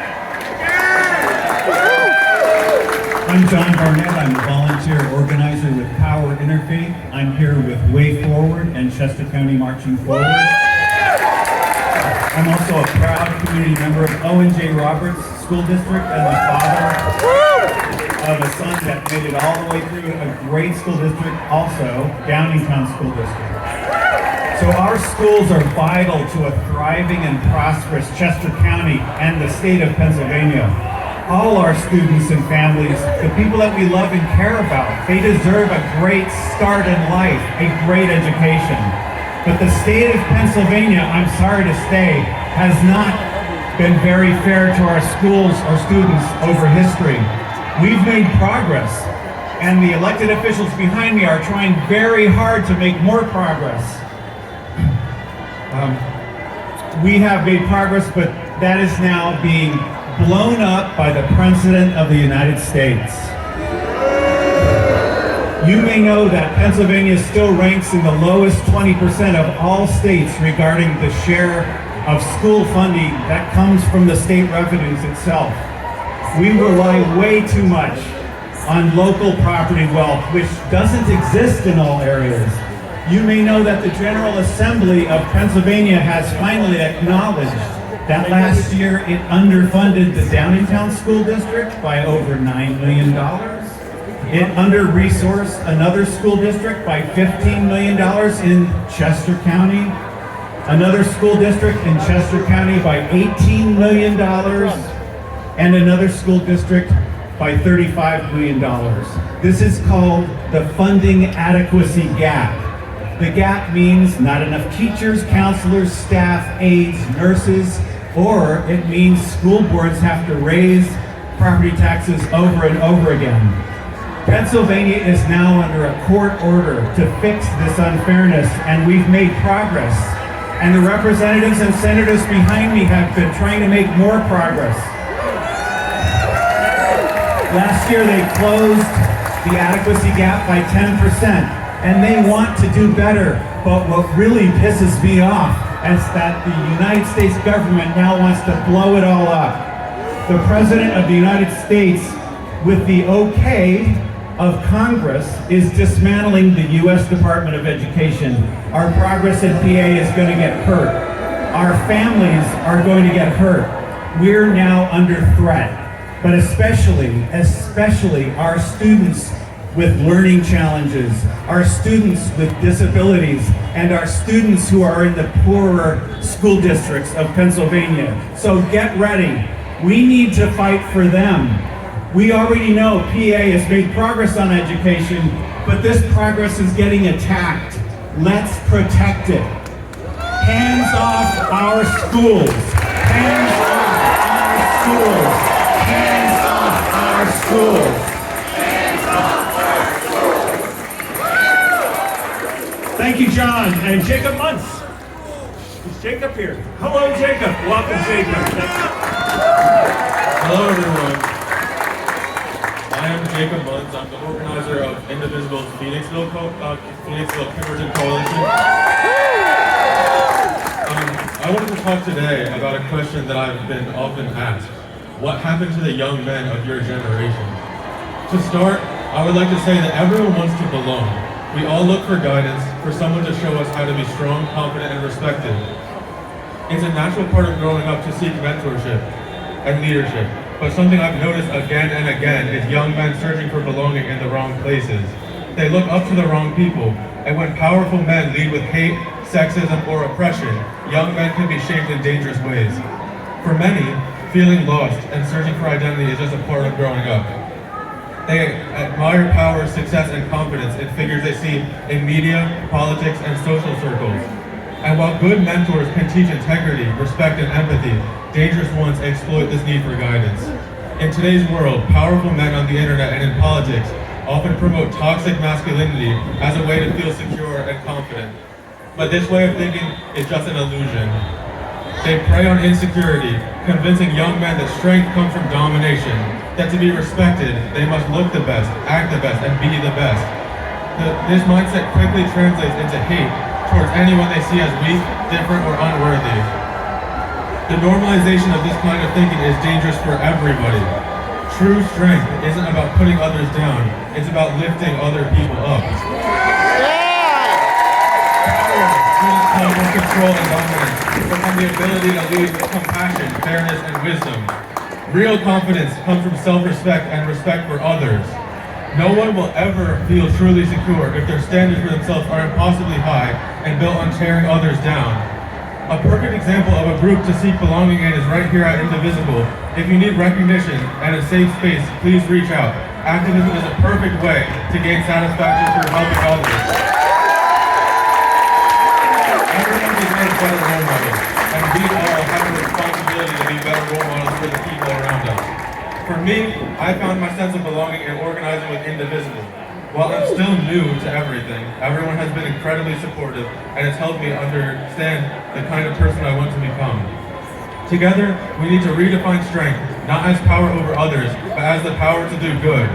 I'm John Barnett. I'm a volunteer organizer with Power Interfaith. I'm here with Way Forward and Chester County Marching Forward. I'm also a proud community member of O&J Roberts School District and the father of a son that made it all the way through a great school district, also Downingtown School District. So our schools are vital to a thriving and prosperous Chester County and the state of Pennsylvania. All our students and families, the people that we love and care about, they deserve a great start in life, a great education. But the state of Pennsylvania, I'm sorry to say, has not been very fair to our schools or students over history. We've made progress, and the elected officials behind me are trying very hard to make more progress. We have made progress, but that is now being blown up by the President of the United States. You may know that Pennsylvania still ranks in the lowest 20% of all states regarding the share of school funding that comes from the state revenues itself. We rely way too much on local property wealth, which doesn't exist in all areas. You may know that the General Assembly of Pennsylvania has finally acknowledged that last year it underfunded the Downingtown School District by over $9 million. It under-resourced another school district by $15 million in Chester County, another school district in Chester County by $18 million, and another school district by $35 million. This is called the funding adequacy gap. The gap means not enough teachers, counselors, staff, aides, nurses, or it means school boards have to raise property taxes over and over again. Pennsylvania is now under a court order to fix this unfairness, and we've made progress. And the representatives and senators behind me have been trying to make more progress. Last year they closed the adequacy gap by 10%. And they want to do better, but what really pisses me off is that the United States government now wants to blow it all up. The President of the United States, with the okay of Congress, is dismantling the U.S. Department of Education. Our progress in PA is going to get hurt. Our families are going to get hurt. We're now under threat, but especially our students with learning challenges, our students with disabilities, and our students who are in the poorer school districts of Pennsylvania. So get ready. We need to fight for them. We already know PA has made progress on education, but this progress is getting attacked. Let's protect it. Hands off our schools. Hands off our schools. Hands off our schools. Thank you, John. And Jacob Muntz. Is Jacob here? Hello, Jacob. Welcome, Jacob. Hello, everyone. I am Jacob Muntz. I'm the organizer of Indivisible's Phoenixville Convergent Coalition. I wanted to talk today about a question that I've been often asked. What happened to the young men of your generation? To start, I would like to say that everyone wants to belong. We all look for guidance, for someone to show us how to be strong, confident, and respected. It's a natural part of growing up to seek mentorship and leadership, but something I've noticed again and again is young men searching for belonging in the wrong places. They look up to the wrong people, and when powerful men lead with hate, sexism, or oppression, young men can be shaped in dangerous ways. For many, feeling lost and searching for identity is just a part of growing up. They admire power, success, and confidence in figures they see in media, politics, and social circles. And while good mentors can teach integrity, respect, and empathy, dangerous ones exploit this need for guidance. In today's world, powerful men on the internet and in politics often promote toxic masculinity as a way to feel secure and confident. But this way of thinking is just an illusion. They prey on insecurity, convincing young men that strength comes from domination, that to be respected, they must look the best, act the best, and be the best. This mindset quickly translates into hate towards anyone they see as weak, different, or unworthy. The normalization of this kind of thinking is dangerous for everybody. True strength isn't about putting others down, it's about lifting other people up. Power comes from control and dominance, but from the ability to lead with compassion, fairness, and wisdom. Real confidence comes from self-respect and respect for others. No one will ever feel truly secure if their standards for themselves are impossibly high and built on tearing others down. A perfect example of a group to seek belonging in is right here at Indivisible. If you need recognition and a safe space, please reach out. Activism is a perfect way to gain satisfaction for helping others. Everyone deserves better role models, and we all have a responsibility to be better role models for the people around us. For me, I found my sense of belonging in organizing with Indivisible. While I'm still new to everything, everyone has been incredibly supportive, and it's helped me understand the kind of person I want to become. Together, we need to redefine strength, not as power over others, but as the power to do good.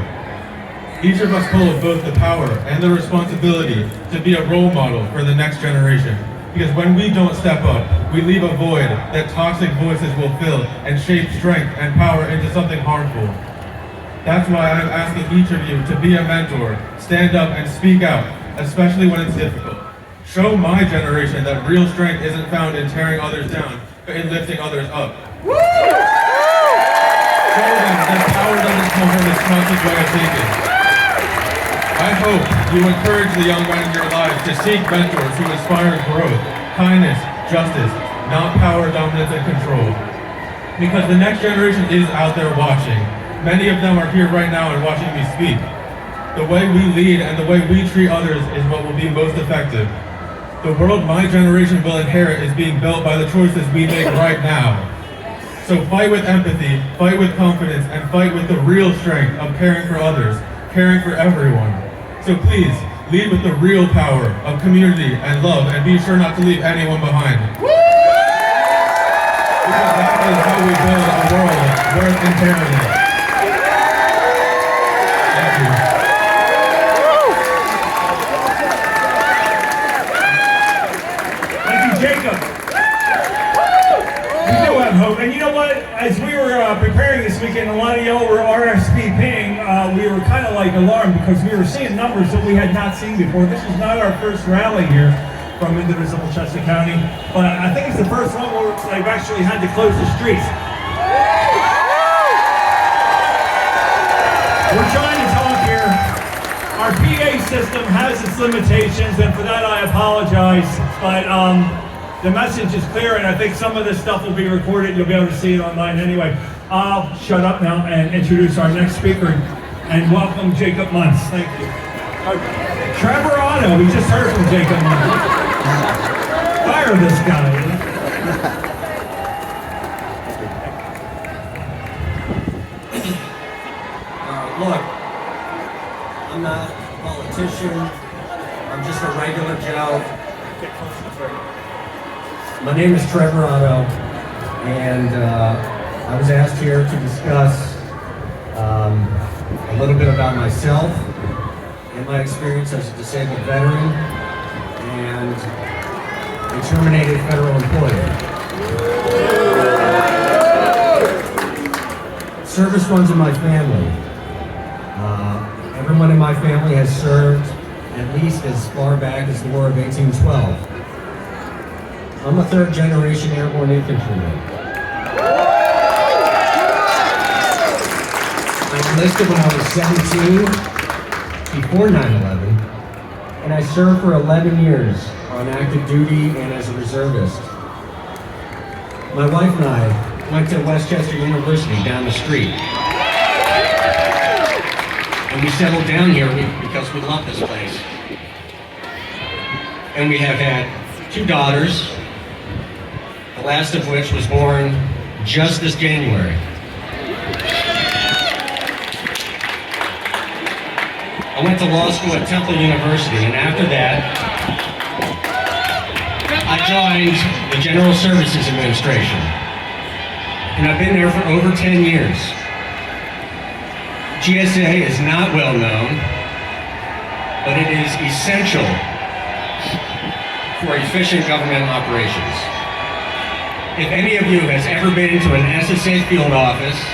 Each of us hold both the power and the responsibility to be a role model for the next generation. Because when we don't step up, we leave a void that toxic voices will fill and shape strength and power into something harmful. That's why I'm asking each of you to be a mentor, stand up and speak out, especially when it's difficult. Show my generation that real strength isn't found in tearing others down, but in lifting others up. Show them that power doesn't come from the smelted way of thinking. I hope you encourage the young men in your lives to seek mentors who inspire growth, kindness, justice, not power, dominance, and control. Because the next generation is out there watching. Many of them are here right now and watching me speak. The way we lead and the way we treat others is what will be most effective. The world my generation will inherit is being built by the choices we make right now. So fight with empathy, fight with confidence, and fight with the real strength of caring for others, caring for everyone. So please, lead with the real power of community and love, and be sure not to leave anyone behind. Because that is how we build a world worth inheriting. Thank you. Thank you, Jacob. We do have hope. And you know what? As we were preparing this weekend, a lot of y'all were RSVPing. We were kind of like alarmed because we were seeing numbers that we had not seen before. This is not our first rally here from Indivisible, Chester County, but I think it's the first one where they've actually had to close the streets. We're trying to talk here. Our PA system has its limitations, and for that I apologize, but the message is clear, and I think some of this stuff will be recorded. You'll be able to see it online anyway. I'll shut up now and introduce our next speaker, and welcome Jacob Muntz. Thank you. Trevor Otto, we just heard from Jacob Muntz. Fire this guy. Look, I'm not a politician. I'm just a regular Joe. My name is Trevor Otto, and I was asked here to discuss a little bit about myself and my experience as a disabled veteran and a terminated federal employee. Service runs in my family. Everyone in my family has served at least as far back as the War of 1812. I'm a third-generation airborne infantryman. I enlisted when I was 17, before 9/11, and I served for 11 years on active duty and as a reservist. My wife and I went to Westchester University down the street. And we settled down here because we love this place. And we have had 2 daughters, the last of which was born just this January. I went to law school at Temple University, and after that, I joined the General Services Administration. And I've been there for over 10 years. GSA is not well known, but it is essential for efficient government operations. If any of you has ever been to an SSA field office,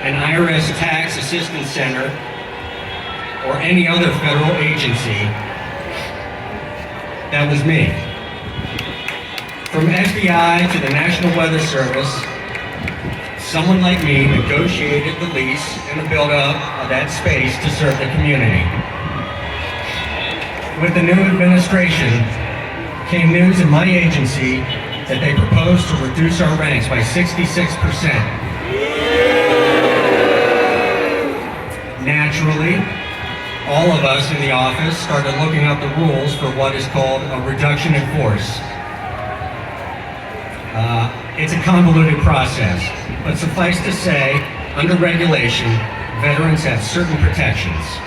an IRS tax assistance center, or any other federal agency, that was me. From FBI to the National Weather Service, someone like me negotiated the lease and the build-up of that space to serve the community. With the new administration came news in my agency that they proposed to reduce our ranks by 66%. Naturally, all of us in the office started looking up the rules for what is called a reduction in force. It's a convoluted process, but suffice to say, under regulation, veterans have certain protections.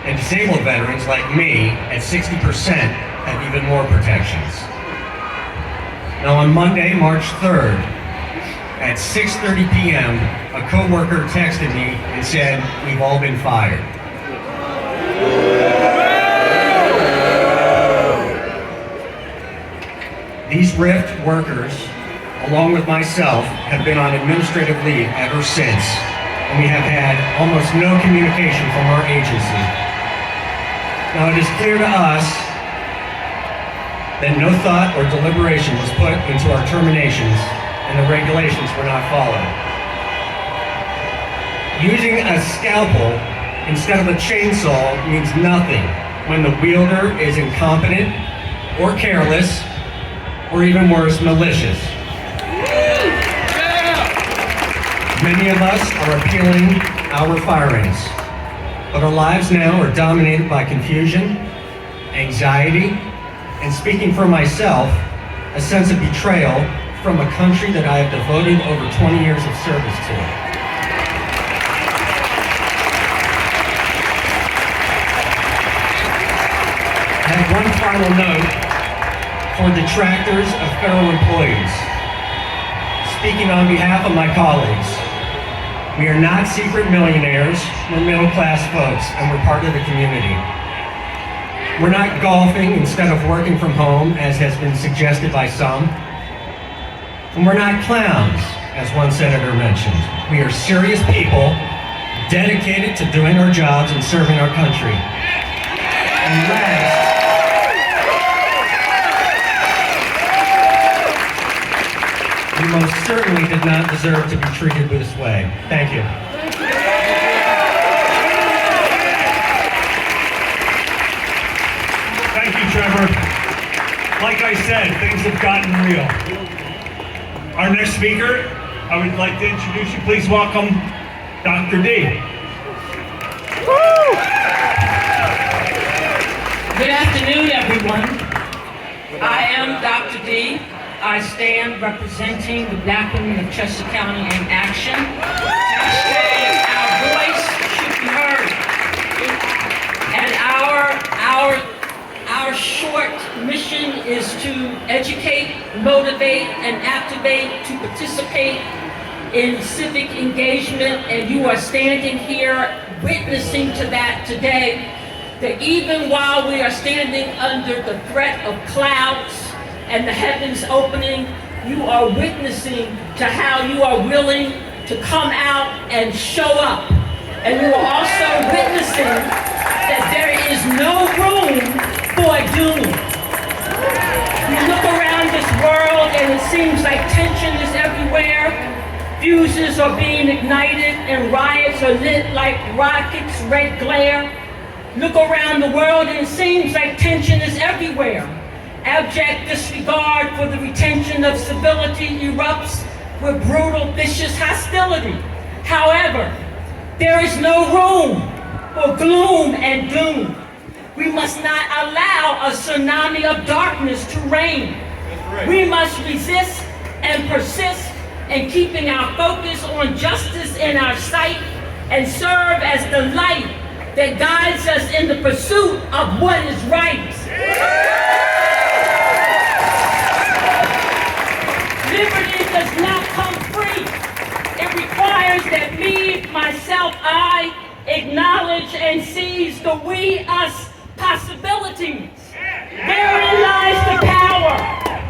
And disabled veterans like me, at 60%, have even more protections. Now on Monday, March 3rd, at 6:30 p.m., a coworker texted me and said, "We've all been fired." These RIFT workers, along with myself, have been on administrative leave ever since, and we have had almost no communication from our agency. Now it is clear to us that no thought or deliberation was put into our terminations, and the regulations were not followed. Using a scalpel instead of a chainsaw means nothing when the wielder is incompetent or careless, or even worse, malicious. Many of us are appealing our firings, but our lives now are dominated by confusion, anxiety, and speaking for myself, a sense of betrayal from a country that I have devoted over 20 years of service to. I have one final note for detractors of federal employees. Speaking on behalf of my colleagues, we are not secret millionaires, we're middle-class folks, and we're part of the community. We're not golfing instead of working from home, as has been suggested by some. And we're not clowns, as one senator mentioned. We are serious people, dedicated to doing our jobs and serving our country. And last, we most certainly did not deserve to be treated this way. Thank you. Thank you, Trevor. Like I said, things have gotten real. Our next speaker, I would like to introduce you. Please welcome Dr. D. Good afternoon, everyone. I am Dr. D. I stand representing the Black women of Chester County in action. Hashtag our voice should be heard. And our short mission is to educate, motivate, and activate to participate in civic engagement. And you are standing here witnessing to that today, that even while we are standing under the threat of clouds and the heavens opening, you are witnessing to how you are willing to come out and show up And you are also witnessing that there is no room for doom. You look around this world and it seems like tension is everywhere. Fuses are being ignited and riots are lit like rockets, red glare. Look around the world and it seems like tension is everywhere. Abject disregard for the retention of civility erupts with brutal, vicious hostility. However, there is no room for gloom and doom. We must not allow a tsunami of darkness to reign. We must resist and persist in keeping our focus on justice in our sight and serve as the light that guides us in the pursuit of what is right. Liberty does not come free. It requires that me, myself, I acknowledge and seize the we, us possibilities. Therein lies the power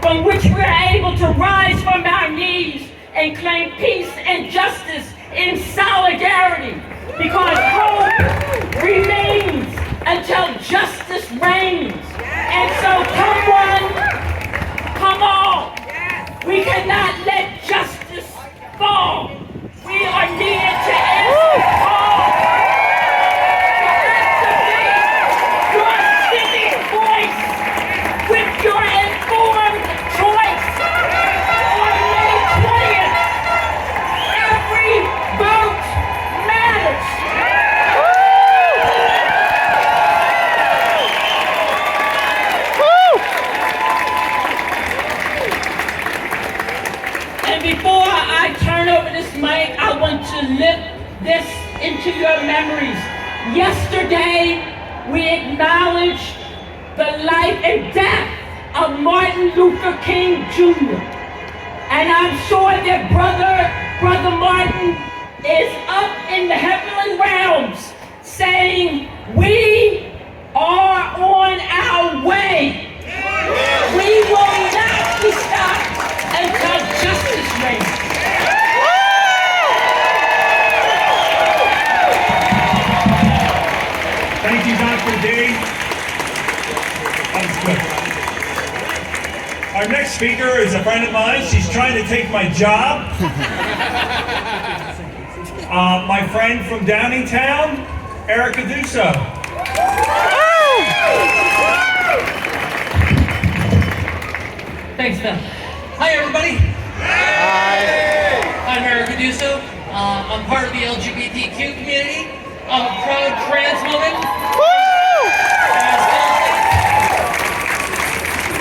from which we are able to rise from our knees and claim peace and justice in solidarity, because hope remains until justice reigns. And so come one, come all. We cannot let justice fall. We are needed to answer the call. To activate your civic voice with your informed choice. On May 20th, every vote matters. And before I turn over this mic, I want to lift this into your memories. Yesterday, we acknowledged the life and death of Martin Luther King Jr. And I'm sure that Brother Martin is up in the heavenly realms saying, we are on our way. We will not be stopped until justice reigns. Thank you, Dr. D. That's good. Our next speaker is a friend of mine. She's trying to take my job. My friend from Downingtown, Erica Dusso. Thanks, Phil. Hi, everybody. Hi. I'm Erica Dusso. I'm part of the LGBTQ community. I'm a proud trans woman.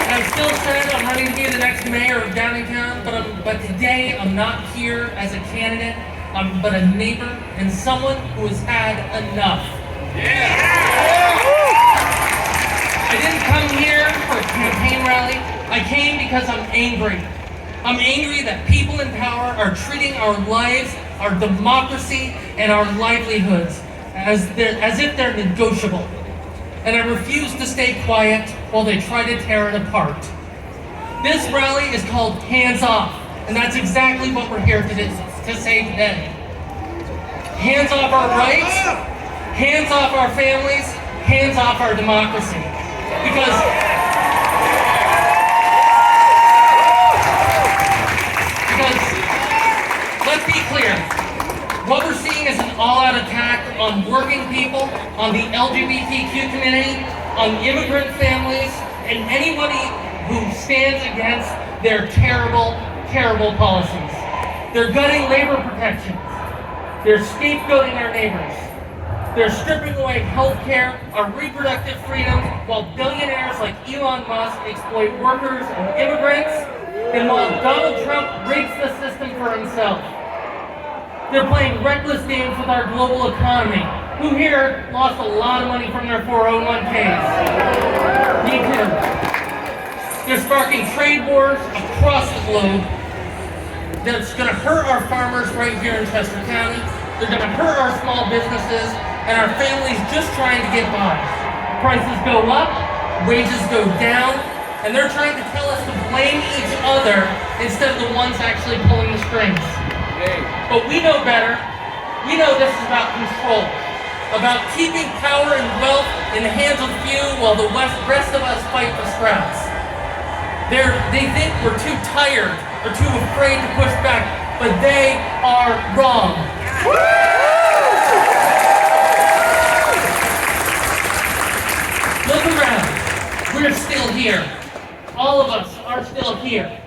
And I'm still sad I'm running to be the next mayor of Downingtown, but today I'm not here as a candidate. I'm but a neighbor and someone who has had enough. I didn't come here for a campaign rally. I came because I'm angry. I'm angry that people in power are treating our lives, our democracy, and our livelihoods as if they're negotiable. And I refuse to stay quiet while they try to tear it apart. This rally is called Hands Off, and that's exactly what we're here to say today. Hands off our rights, hands off our families, hands off our democracy. Because let's be clear, what we're seeing is an all-out attack on working people, on the LGBTQ community, on immigrant families, and anybody who stands against their terrible, terrible policies. They're gutting labor protections. They're scapegoating our neighbors. They're stripping away health care, our reproductive freedom, while billionaires like Elon Musk exploit workers and immigrants, and while Donald Trump rigs the system for himself. They're playing reckless games with our global economy. Who here lost a lot of money from their 401ks? Me too. They're sparking trade wars across the globe that's going to hurt our farmers right here in Chester County. They're going to hurt our small businesses and our families just trying to get by. Prices go up, wages go down, and they're trying to tell us to blame each other instead of the ones actually pulling the strings. But we know better. We know this is about control, about keeping power and wealth in the hands of few while the rest of us fight for scraps. They think we're too tired or too afraid to push back, but they are wrong. Look around. We're still here. All of us are still here.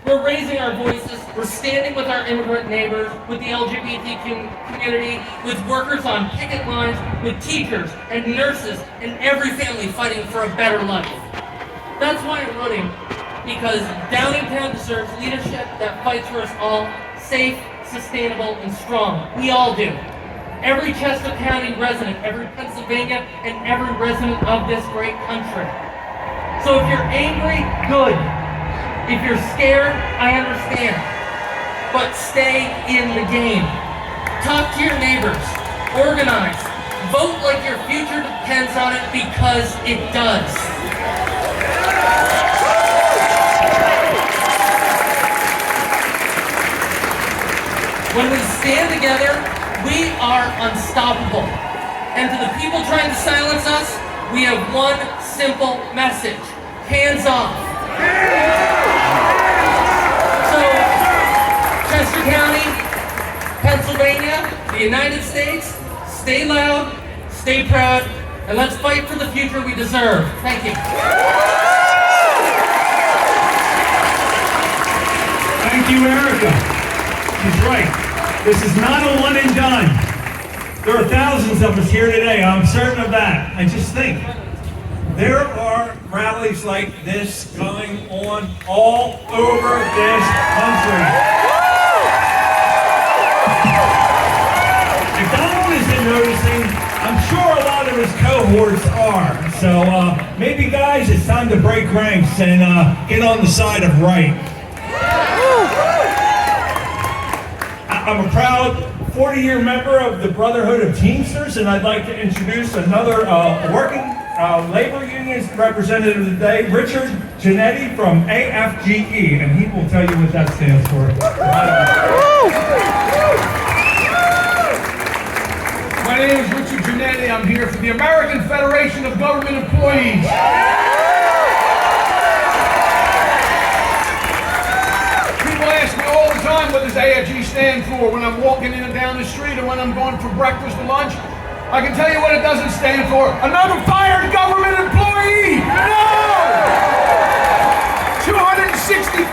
We're raising our voices. We're standing with our immigrant neighbors, with the LGBT community, with workers on picket lines, with teachers and nurses and every family fighting for a better life. That's why I'm voting, because Downingtown deserves leadership that fights for us all, safe, sustainable, and strong. We all do. Every Chester County resident, every Pennsylvania, and every resident of this great country. So if you're angry, good. If you're scared, I understand. But stay in the game. Talk to your neighbors. Organize. Vote like your future depends on it, because it does. When we stand together, we are unstoppable. And to the people trying to silence us, we have one simple message: hands off. So, Chester County, Pennsylvania, the United States, stay loud, stay proud, and let's fight for the future we deserve. Thank you. Thank you, Erica. She's right. This is not a one and done. There are thousands of us here today. I'm certain of that. I just think there are rallies like this going on all over this country. If Donald isn't noticing, I'm sure a lot of his cohorts are. So maybe, guys, it's time to break ranks and get on the side of right. I'm a proud 40-year member of the Brotherhood of Teamsters, and I'd like to introduce another working labor union representative today, Richard Giannetti from AFGE, and he will tell you what that stands for. My name is Richard Giannetti. I'm here for the American Federation of Government Employees. People ask me all the time, what does AFG stand for, when I'm walking in and down the street or when I'm going for breakfast or lunch. I can tell you what it doesn't stand for: another fired government employee! No! 260,000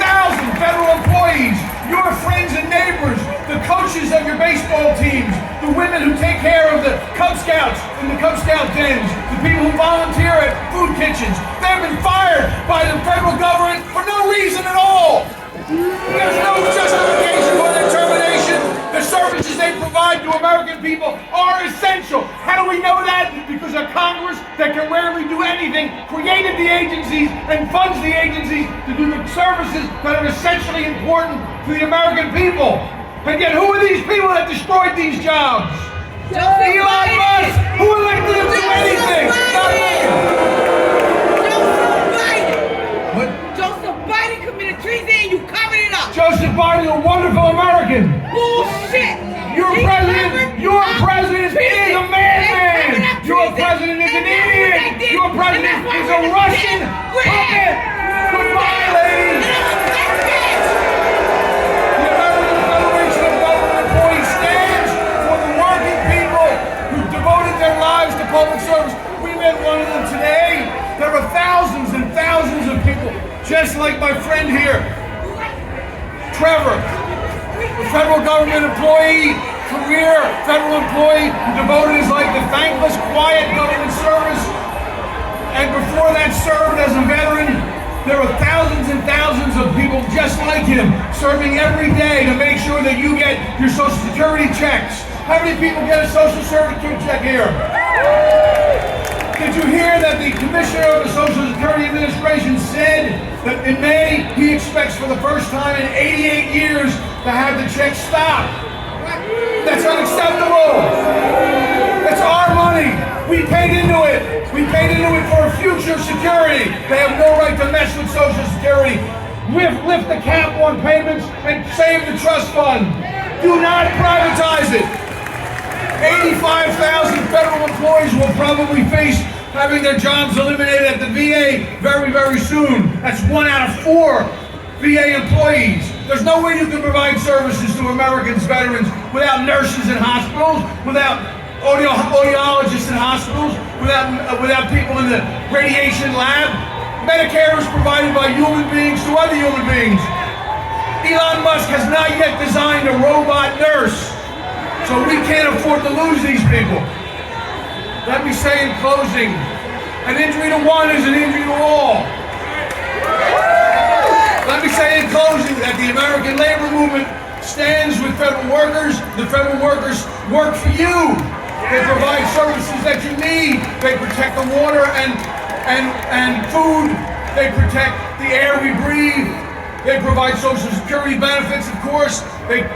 federal employees, your friends and neighbors, the coaches of your baseball teams, the women who take care of the Cub Scouts in the Cub Scout dens, the people who volunteer at food kitchens. They've been fired by the federal government for no reason at all. There's no justification for their termination. The services they provide to American people are essential. How do we know that? Because a Congress that can rarely do anything created the agencies and funds the agencies to do the services that are essentially important to the American people. And yet, who are these people that destroyed these jobs? Elon Musk! Who elected him to do anything? Joseph Biden, a wonderful American. Bullshit! Your president is a madman. Your president is an idiot. Your president is a Russian puppet. Goodbye, ladies. The American Federation of Government Employees stands for the working people who've devoted their lives to public service. We met one of them today. There are thousands and thousands of people just like my friend here, Trevor, a federal government employee, career federal employee who devoted his life to thankless, quiet government service. And before that, served as a veteran. There are thousands and thousands of people just like him, serving every day to make sure that you get your Social Security checks. How many people get a Social Security check here? Did you hear that the Commissioner of the Social Security Administration said that in May he expects for the first time in 88 years to have the check stop? That's unacceptable. It's our money. We paid into it. We paid into it for future security. They have no right to mess with Social Security. Lift the cap on payments and save the trust fund. Do not privatize it. 85,000 federal employees will probably face having their jobs eliminated at the VA very, very soon. That's 1 out of 4 VA employees. There's no way you can provide services to Americans, veterans, without nurses in hospitals, without audiologists in hospitals, without people in the radiation lab. Medicare is provided by human beings to other human beings. Elon Musk has not yet designed a robot nurse, so we can't afford to lose these people. Let me say in closing, an injury to one is an injury to all. Let me say in closing that the American labor movement stands with federal workers. The federal workers work for you. They provide services that you need. They protect the water and food. They protect the air we breathe. They provide Social Security benefits, of course. They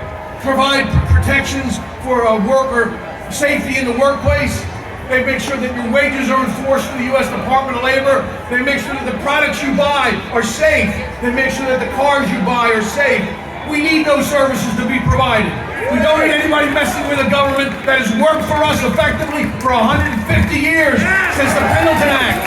provide protections for worker safety in the workplace. They make sure that your wages are enforced through the U.S. Department of Labor. They make sure that the products you buy are safe. They make sure that the cars you buy are safe. We need those services to be provided. We don't need anybody messing with a government that has worked for us effectively for 150 years since the Pendleton Act.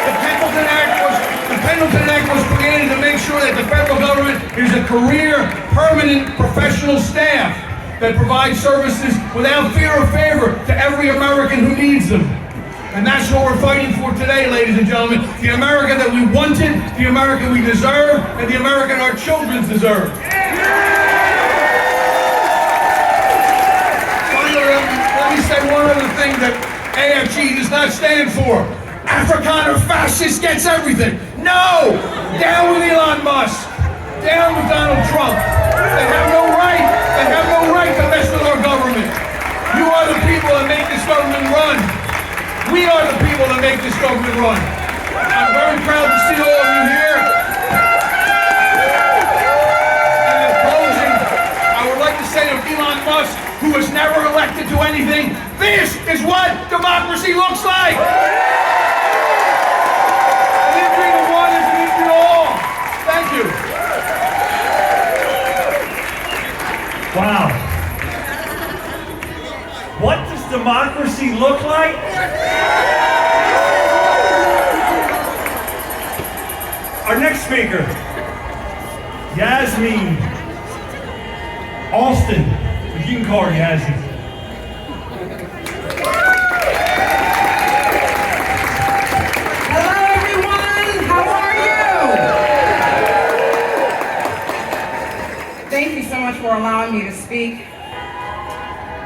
The Pendleton Act was created to make sure that the federal government is a career, permanent, professional staff that provides services without fear or favor to every American who needs them. And that's what we're fighting for today, ladies and gentlemen. The America that we wanted, the America we deserve, and the America our children deserve. Finally, let me say one other thing that AFG does not stand for. Afrikaner fascist gets everything. No! Down with Elon Musk. Down with Donald Trump. They have no right. They have no right to mess with our government. You are the people that make this government run. We are the people that make this government run. I'm very proud to see all of you here. And in closing, I would like to say to Elon Musk, who was never elected to anything, this is what democracy looks like. An injury to one is an injury to all. Thank you. Wow. What does democracy look like? Our next speaker, Yasmin Alston. You can call her Yazzie. Hello, everyone. How are you? Thank you so much for allowing me to speak.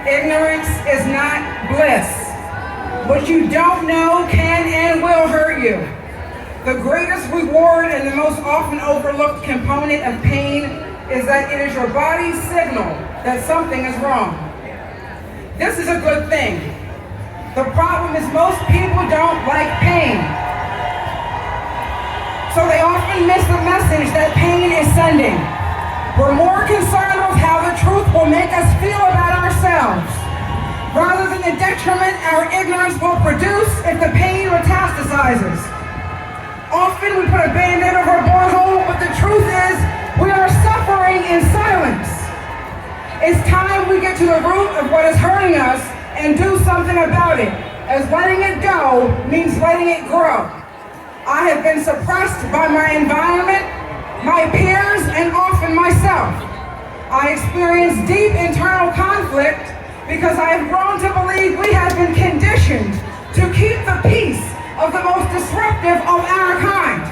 Ignorance is not bliss. What you don't know can and will hurt you. The greatest reward and the most often overlooked component of pain is that it is your body's signal that something is wrong. This is a good thing. The problem is most people don't like pain. So they often miss the message that pain is sending. We're more concerned with how the truth will make us feel about ourselves, rather than the detriment our ignorance will produce if the pain metastasizes. Often we put a band-aid over a bullet hole, but the truth is we are suffering in silence. It's time we get to the root of what is hurting us and do something about it, as letting it go means letting it grow. I have been suppressed by my environment, my peers, and often myself. I experience deep internal conflict because I have grown to believe we have been conditioned to keep the peace of the most disruptive of our kind.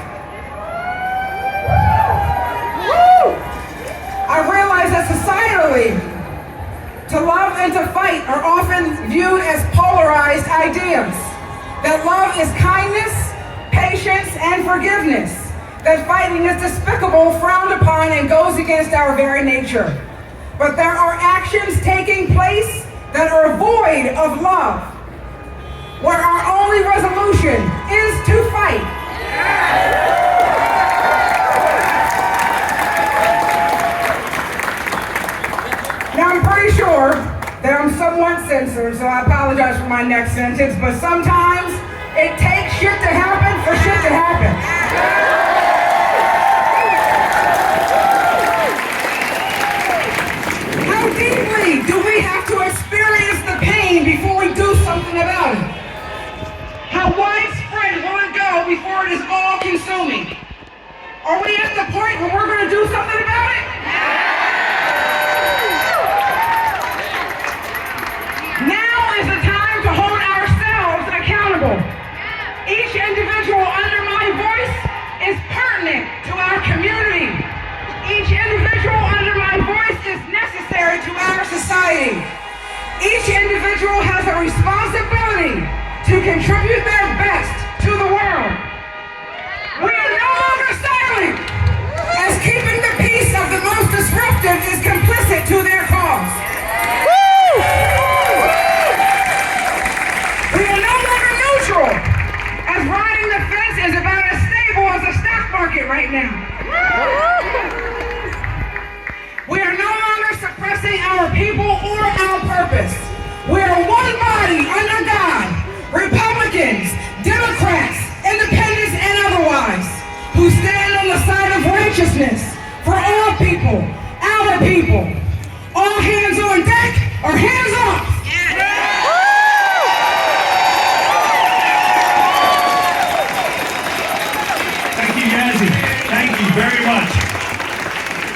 I realize that societally, to love and to fight are often viewed as polarized ideas. That love is kindness, patience, and forgiveness. That fighting is despicable, frowned upon, and goes against our very nature. But there are actions taking place that are void of love, where our only resolution is to fight. Now I'm pretty sure that I'm somewhat censored, so I apologize for my next sentence, but sometimes it takes shit to happen for shit to happen. Are we at the point where we're going to do something about it? Now is the time to hold ourselves accountable. Each individual under my voice is pertinent to our community. Each individual under my voice is necessary to our society. Each individual has a responsibility to contribute their best to the world. We are no longer silent, as keeping the peace of the most disruptive is complicit to their cause. We are no longer neutral, as riding the fence is about as stable as the stock market right now. We are no longer suppressing our people or our purpose. We are one body under God, Republicans, Democrats, independents, and otherwise, who stand on the side of righteousness for all people, our people. All hands on deck or hands off. Thank you, Yazzie. Thank you very much.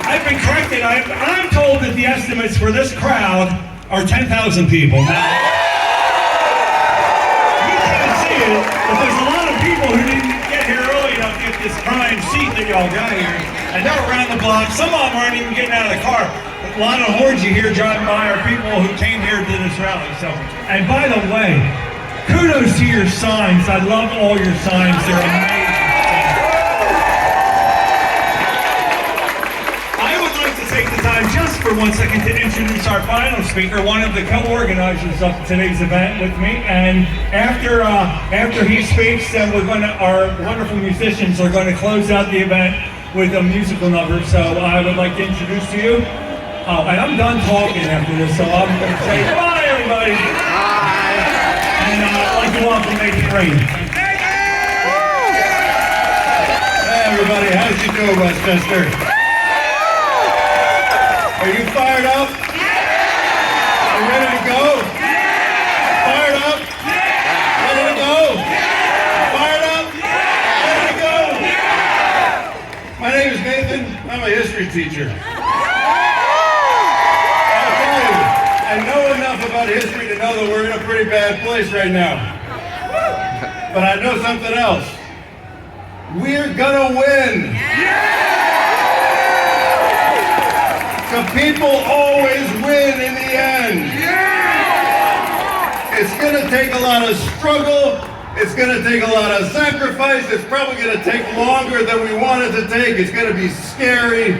I've been corrected. I'm told that the estimates for this crowd are 10,000 people. Now, you can't see it, but there's a lot of people who didn't get here early enough to get this prime seat that y'all got here. And they're around the block. Some of them aren't even getting out of the car. A lot of hordes you hear driving by are people who came here to this rally. So, and by the way, kudos to your signs. I love all your signs. They're amazing. Take the time just for 1 second to introduce our final speaker, one of the co-organizers of today's event with me. And after he speaks, then our wonderful musicians are going to close out the event with a musical number. So I would like to introduce to you. Oh, and I'm done talking after this, so I'm going to say bye, everybody. Bye. And I'd like to welcome Nathan Rain. Hey everybody, how's you doing, Westchester? Are you fired up? Yeah! Are you ready to go? Yeah! Fired up? Yeah! Ready to go? Yeah! Fired up? Yeah! Ready to go? Yeah! My name is Nathan. I'm a history teacher. I'll tell you, I know enough about history to know that we're in a pretty bad place right now. But I know something else. We're gonna win. Yeah! The people always win in the end. Yeah! It's going to take a lot of struggle. It's going to take a lot of sacrifice. It's probably going to take longer than we want it to take. It's going to be scary.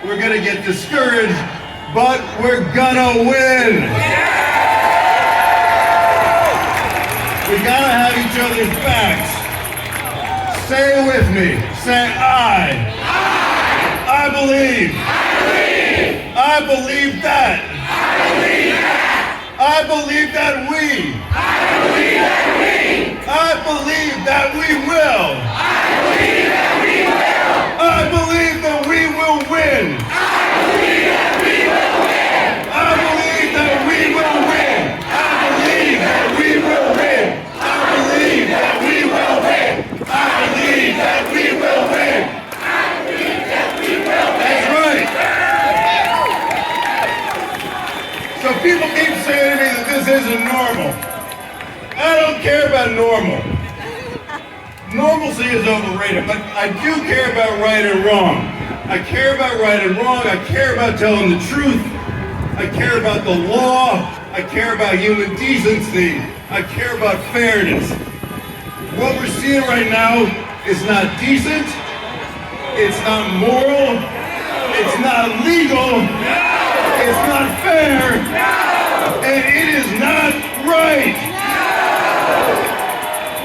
We're going to get discouraged, but we're going to win. Yeah! We got to have each other's backs. Say it with me. Say I. I believe. I believe that. I believe that. I believe that we. I believe that we. I believe that we will. I believe that we will. I believe that we will win. I believe that we will win. I believe that we will win. I believe that we will win. I believe that we will win. I believe that we will win. I believe that we will win. That's right. So people keep saying to me that this isn't normal. I don't care about normal. Normalcy is overrated, but I do care about right and wrong. I care about right and wrong. I care about telling the truth. I care about the law. I care about human decency. I care about fairness. What we're seeing right now is not decent. It's not moral. It's not legal. It's not fair, and it is not right.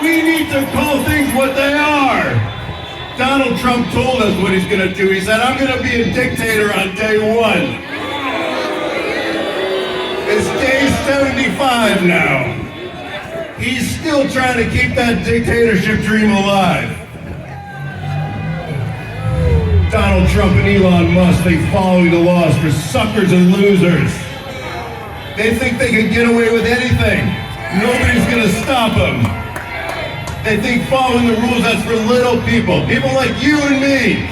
We need to call things what they are. Donald Trump told us what he's going to do. He said, I'm going to be a dictator on day one. It's day 75 now. He's still trying to keep that dictatorship dream alive. Donald Trump and Elon Musk, they follow the laws for suckers and losers. They think they can get away with anything. Nobody's gonna stop them. They think following the rules, that's for little people. People like you and me.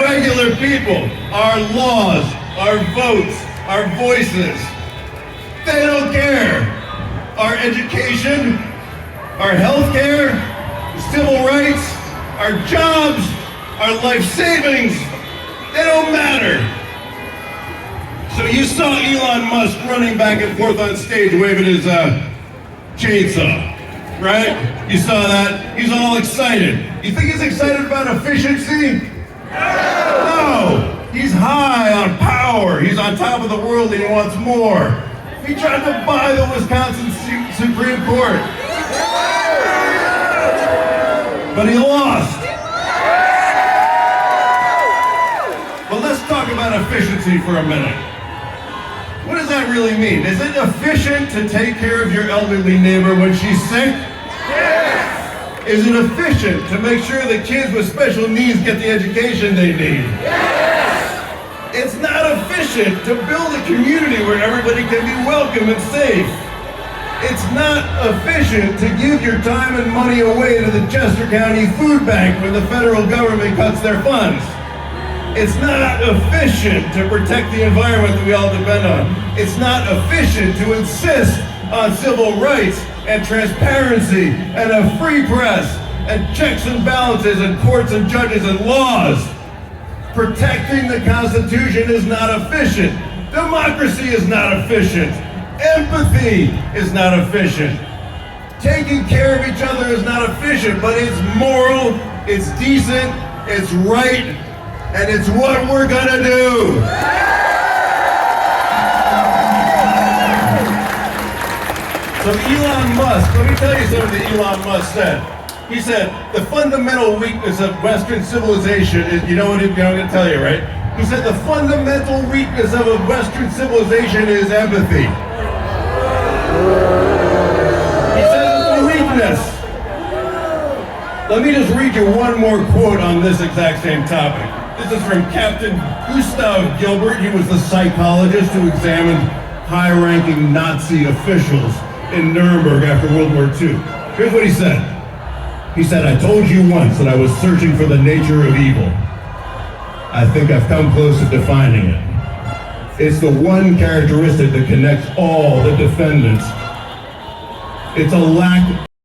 Regular people. Our laws, our votes, our voices. They don't care. Our education, our health care, civil rights, our jobs, our life savings, they don't matter. So you saw Elon Musk running back and forth on stage waving his chainsaw, right? You saw that? He's all excited. You think he's excited about efficiency? No! He's high on power. He's on top of the world and he wants more. He tried to buy the Wisconsin Supreme Court. But he lost. But let's talk about efficiency for a minute. What does that really mean? Is it efficient to take care of your elderly neighbor when she's sick? Yes! Is it efficient to make sure that kids with special needs get the education they need? Yes! It's not efficient to build a community where everybody can be welcome and safe. It's not efficient to give your time and money away to the Chester County Food Bank when the federal government cuts their funds. It's not efficient to protect the environment that we all depend on. It's not efficient to insist on civil rights and transparency and a free press and checks and balances and courts and judges and laws. Protecting the Constitution is not efficient. Democracy is not efficient. Empathy is not efficient. Taking care of each other is not efficient, but it's moral, it's decent, it's right, and it's what we're gonna do. So Elon Musk, let me tell you something that Elon Musk said. He said, the fundamental weakness of Western civilization is, you know what I'm gonna tell you, right? He said the fundamental weakness of a Western civilization is empathy. He says it's a weakness. Let me just read you one more quote on this exact same topic. This is from Captain Gustav Gilbert. He was the psychologist who examined high-ranking Nazi officials in Nuremberg after World War II. Here's what he said. He said, I told you once that I was searching for the nature of evil. I think I've come close to defining it. It's the one characteristic that connects all the defendants. It's a lack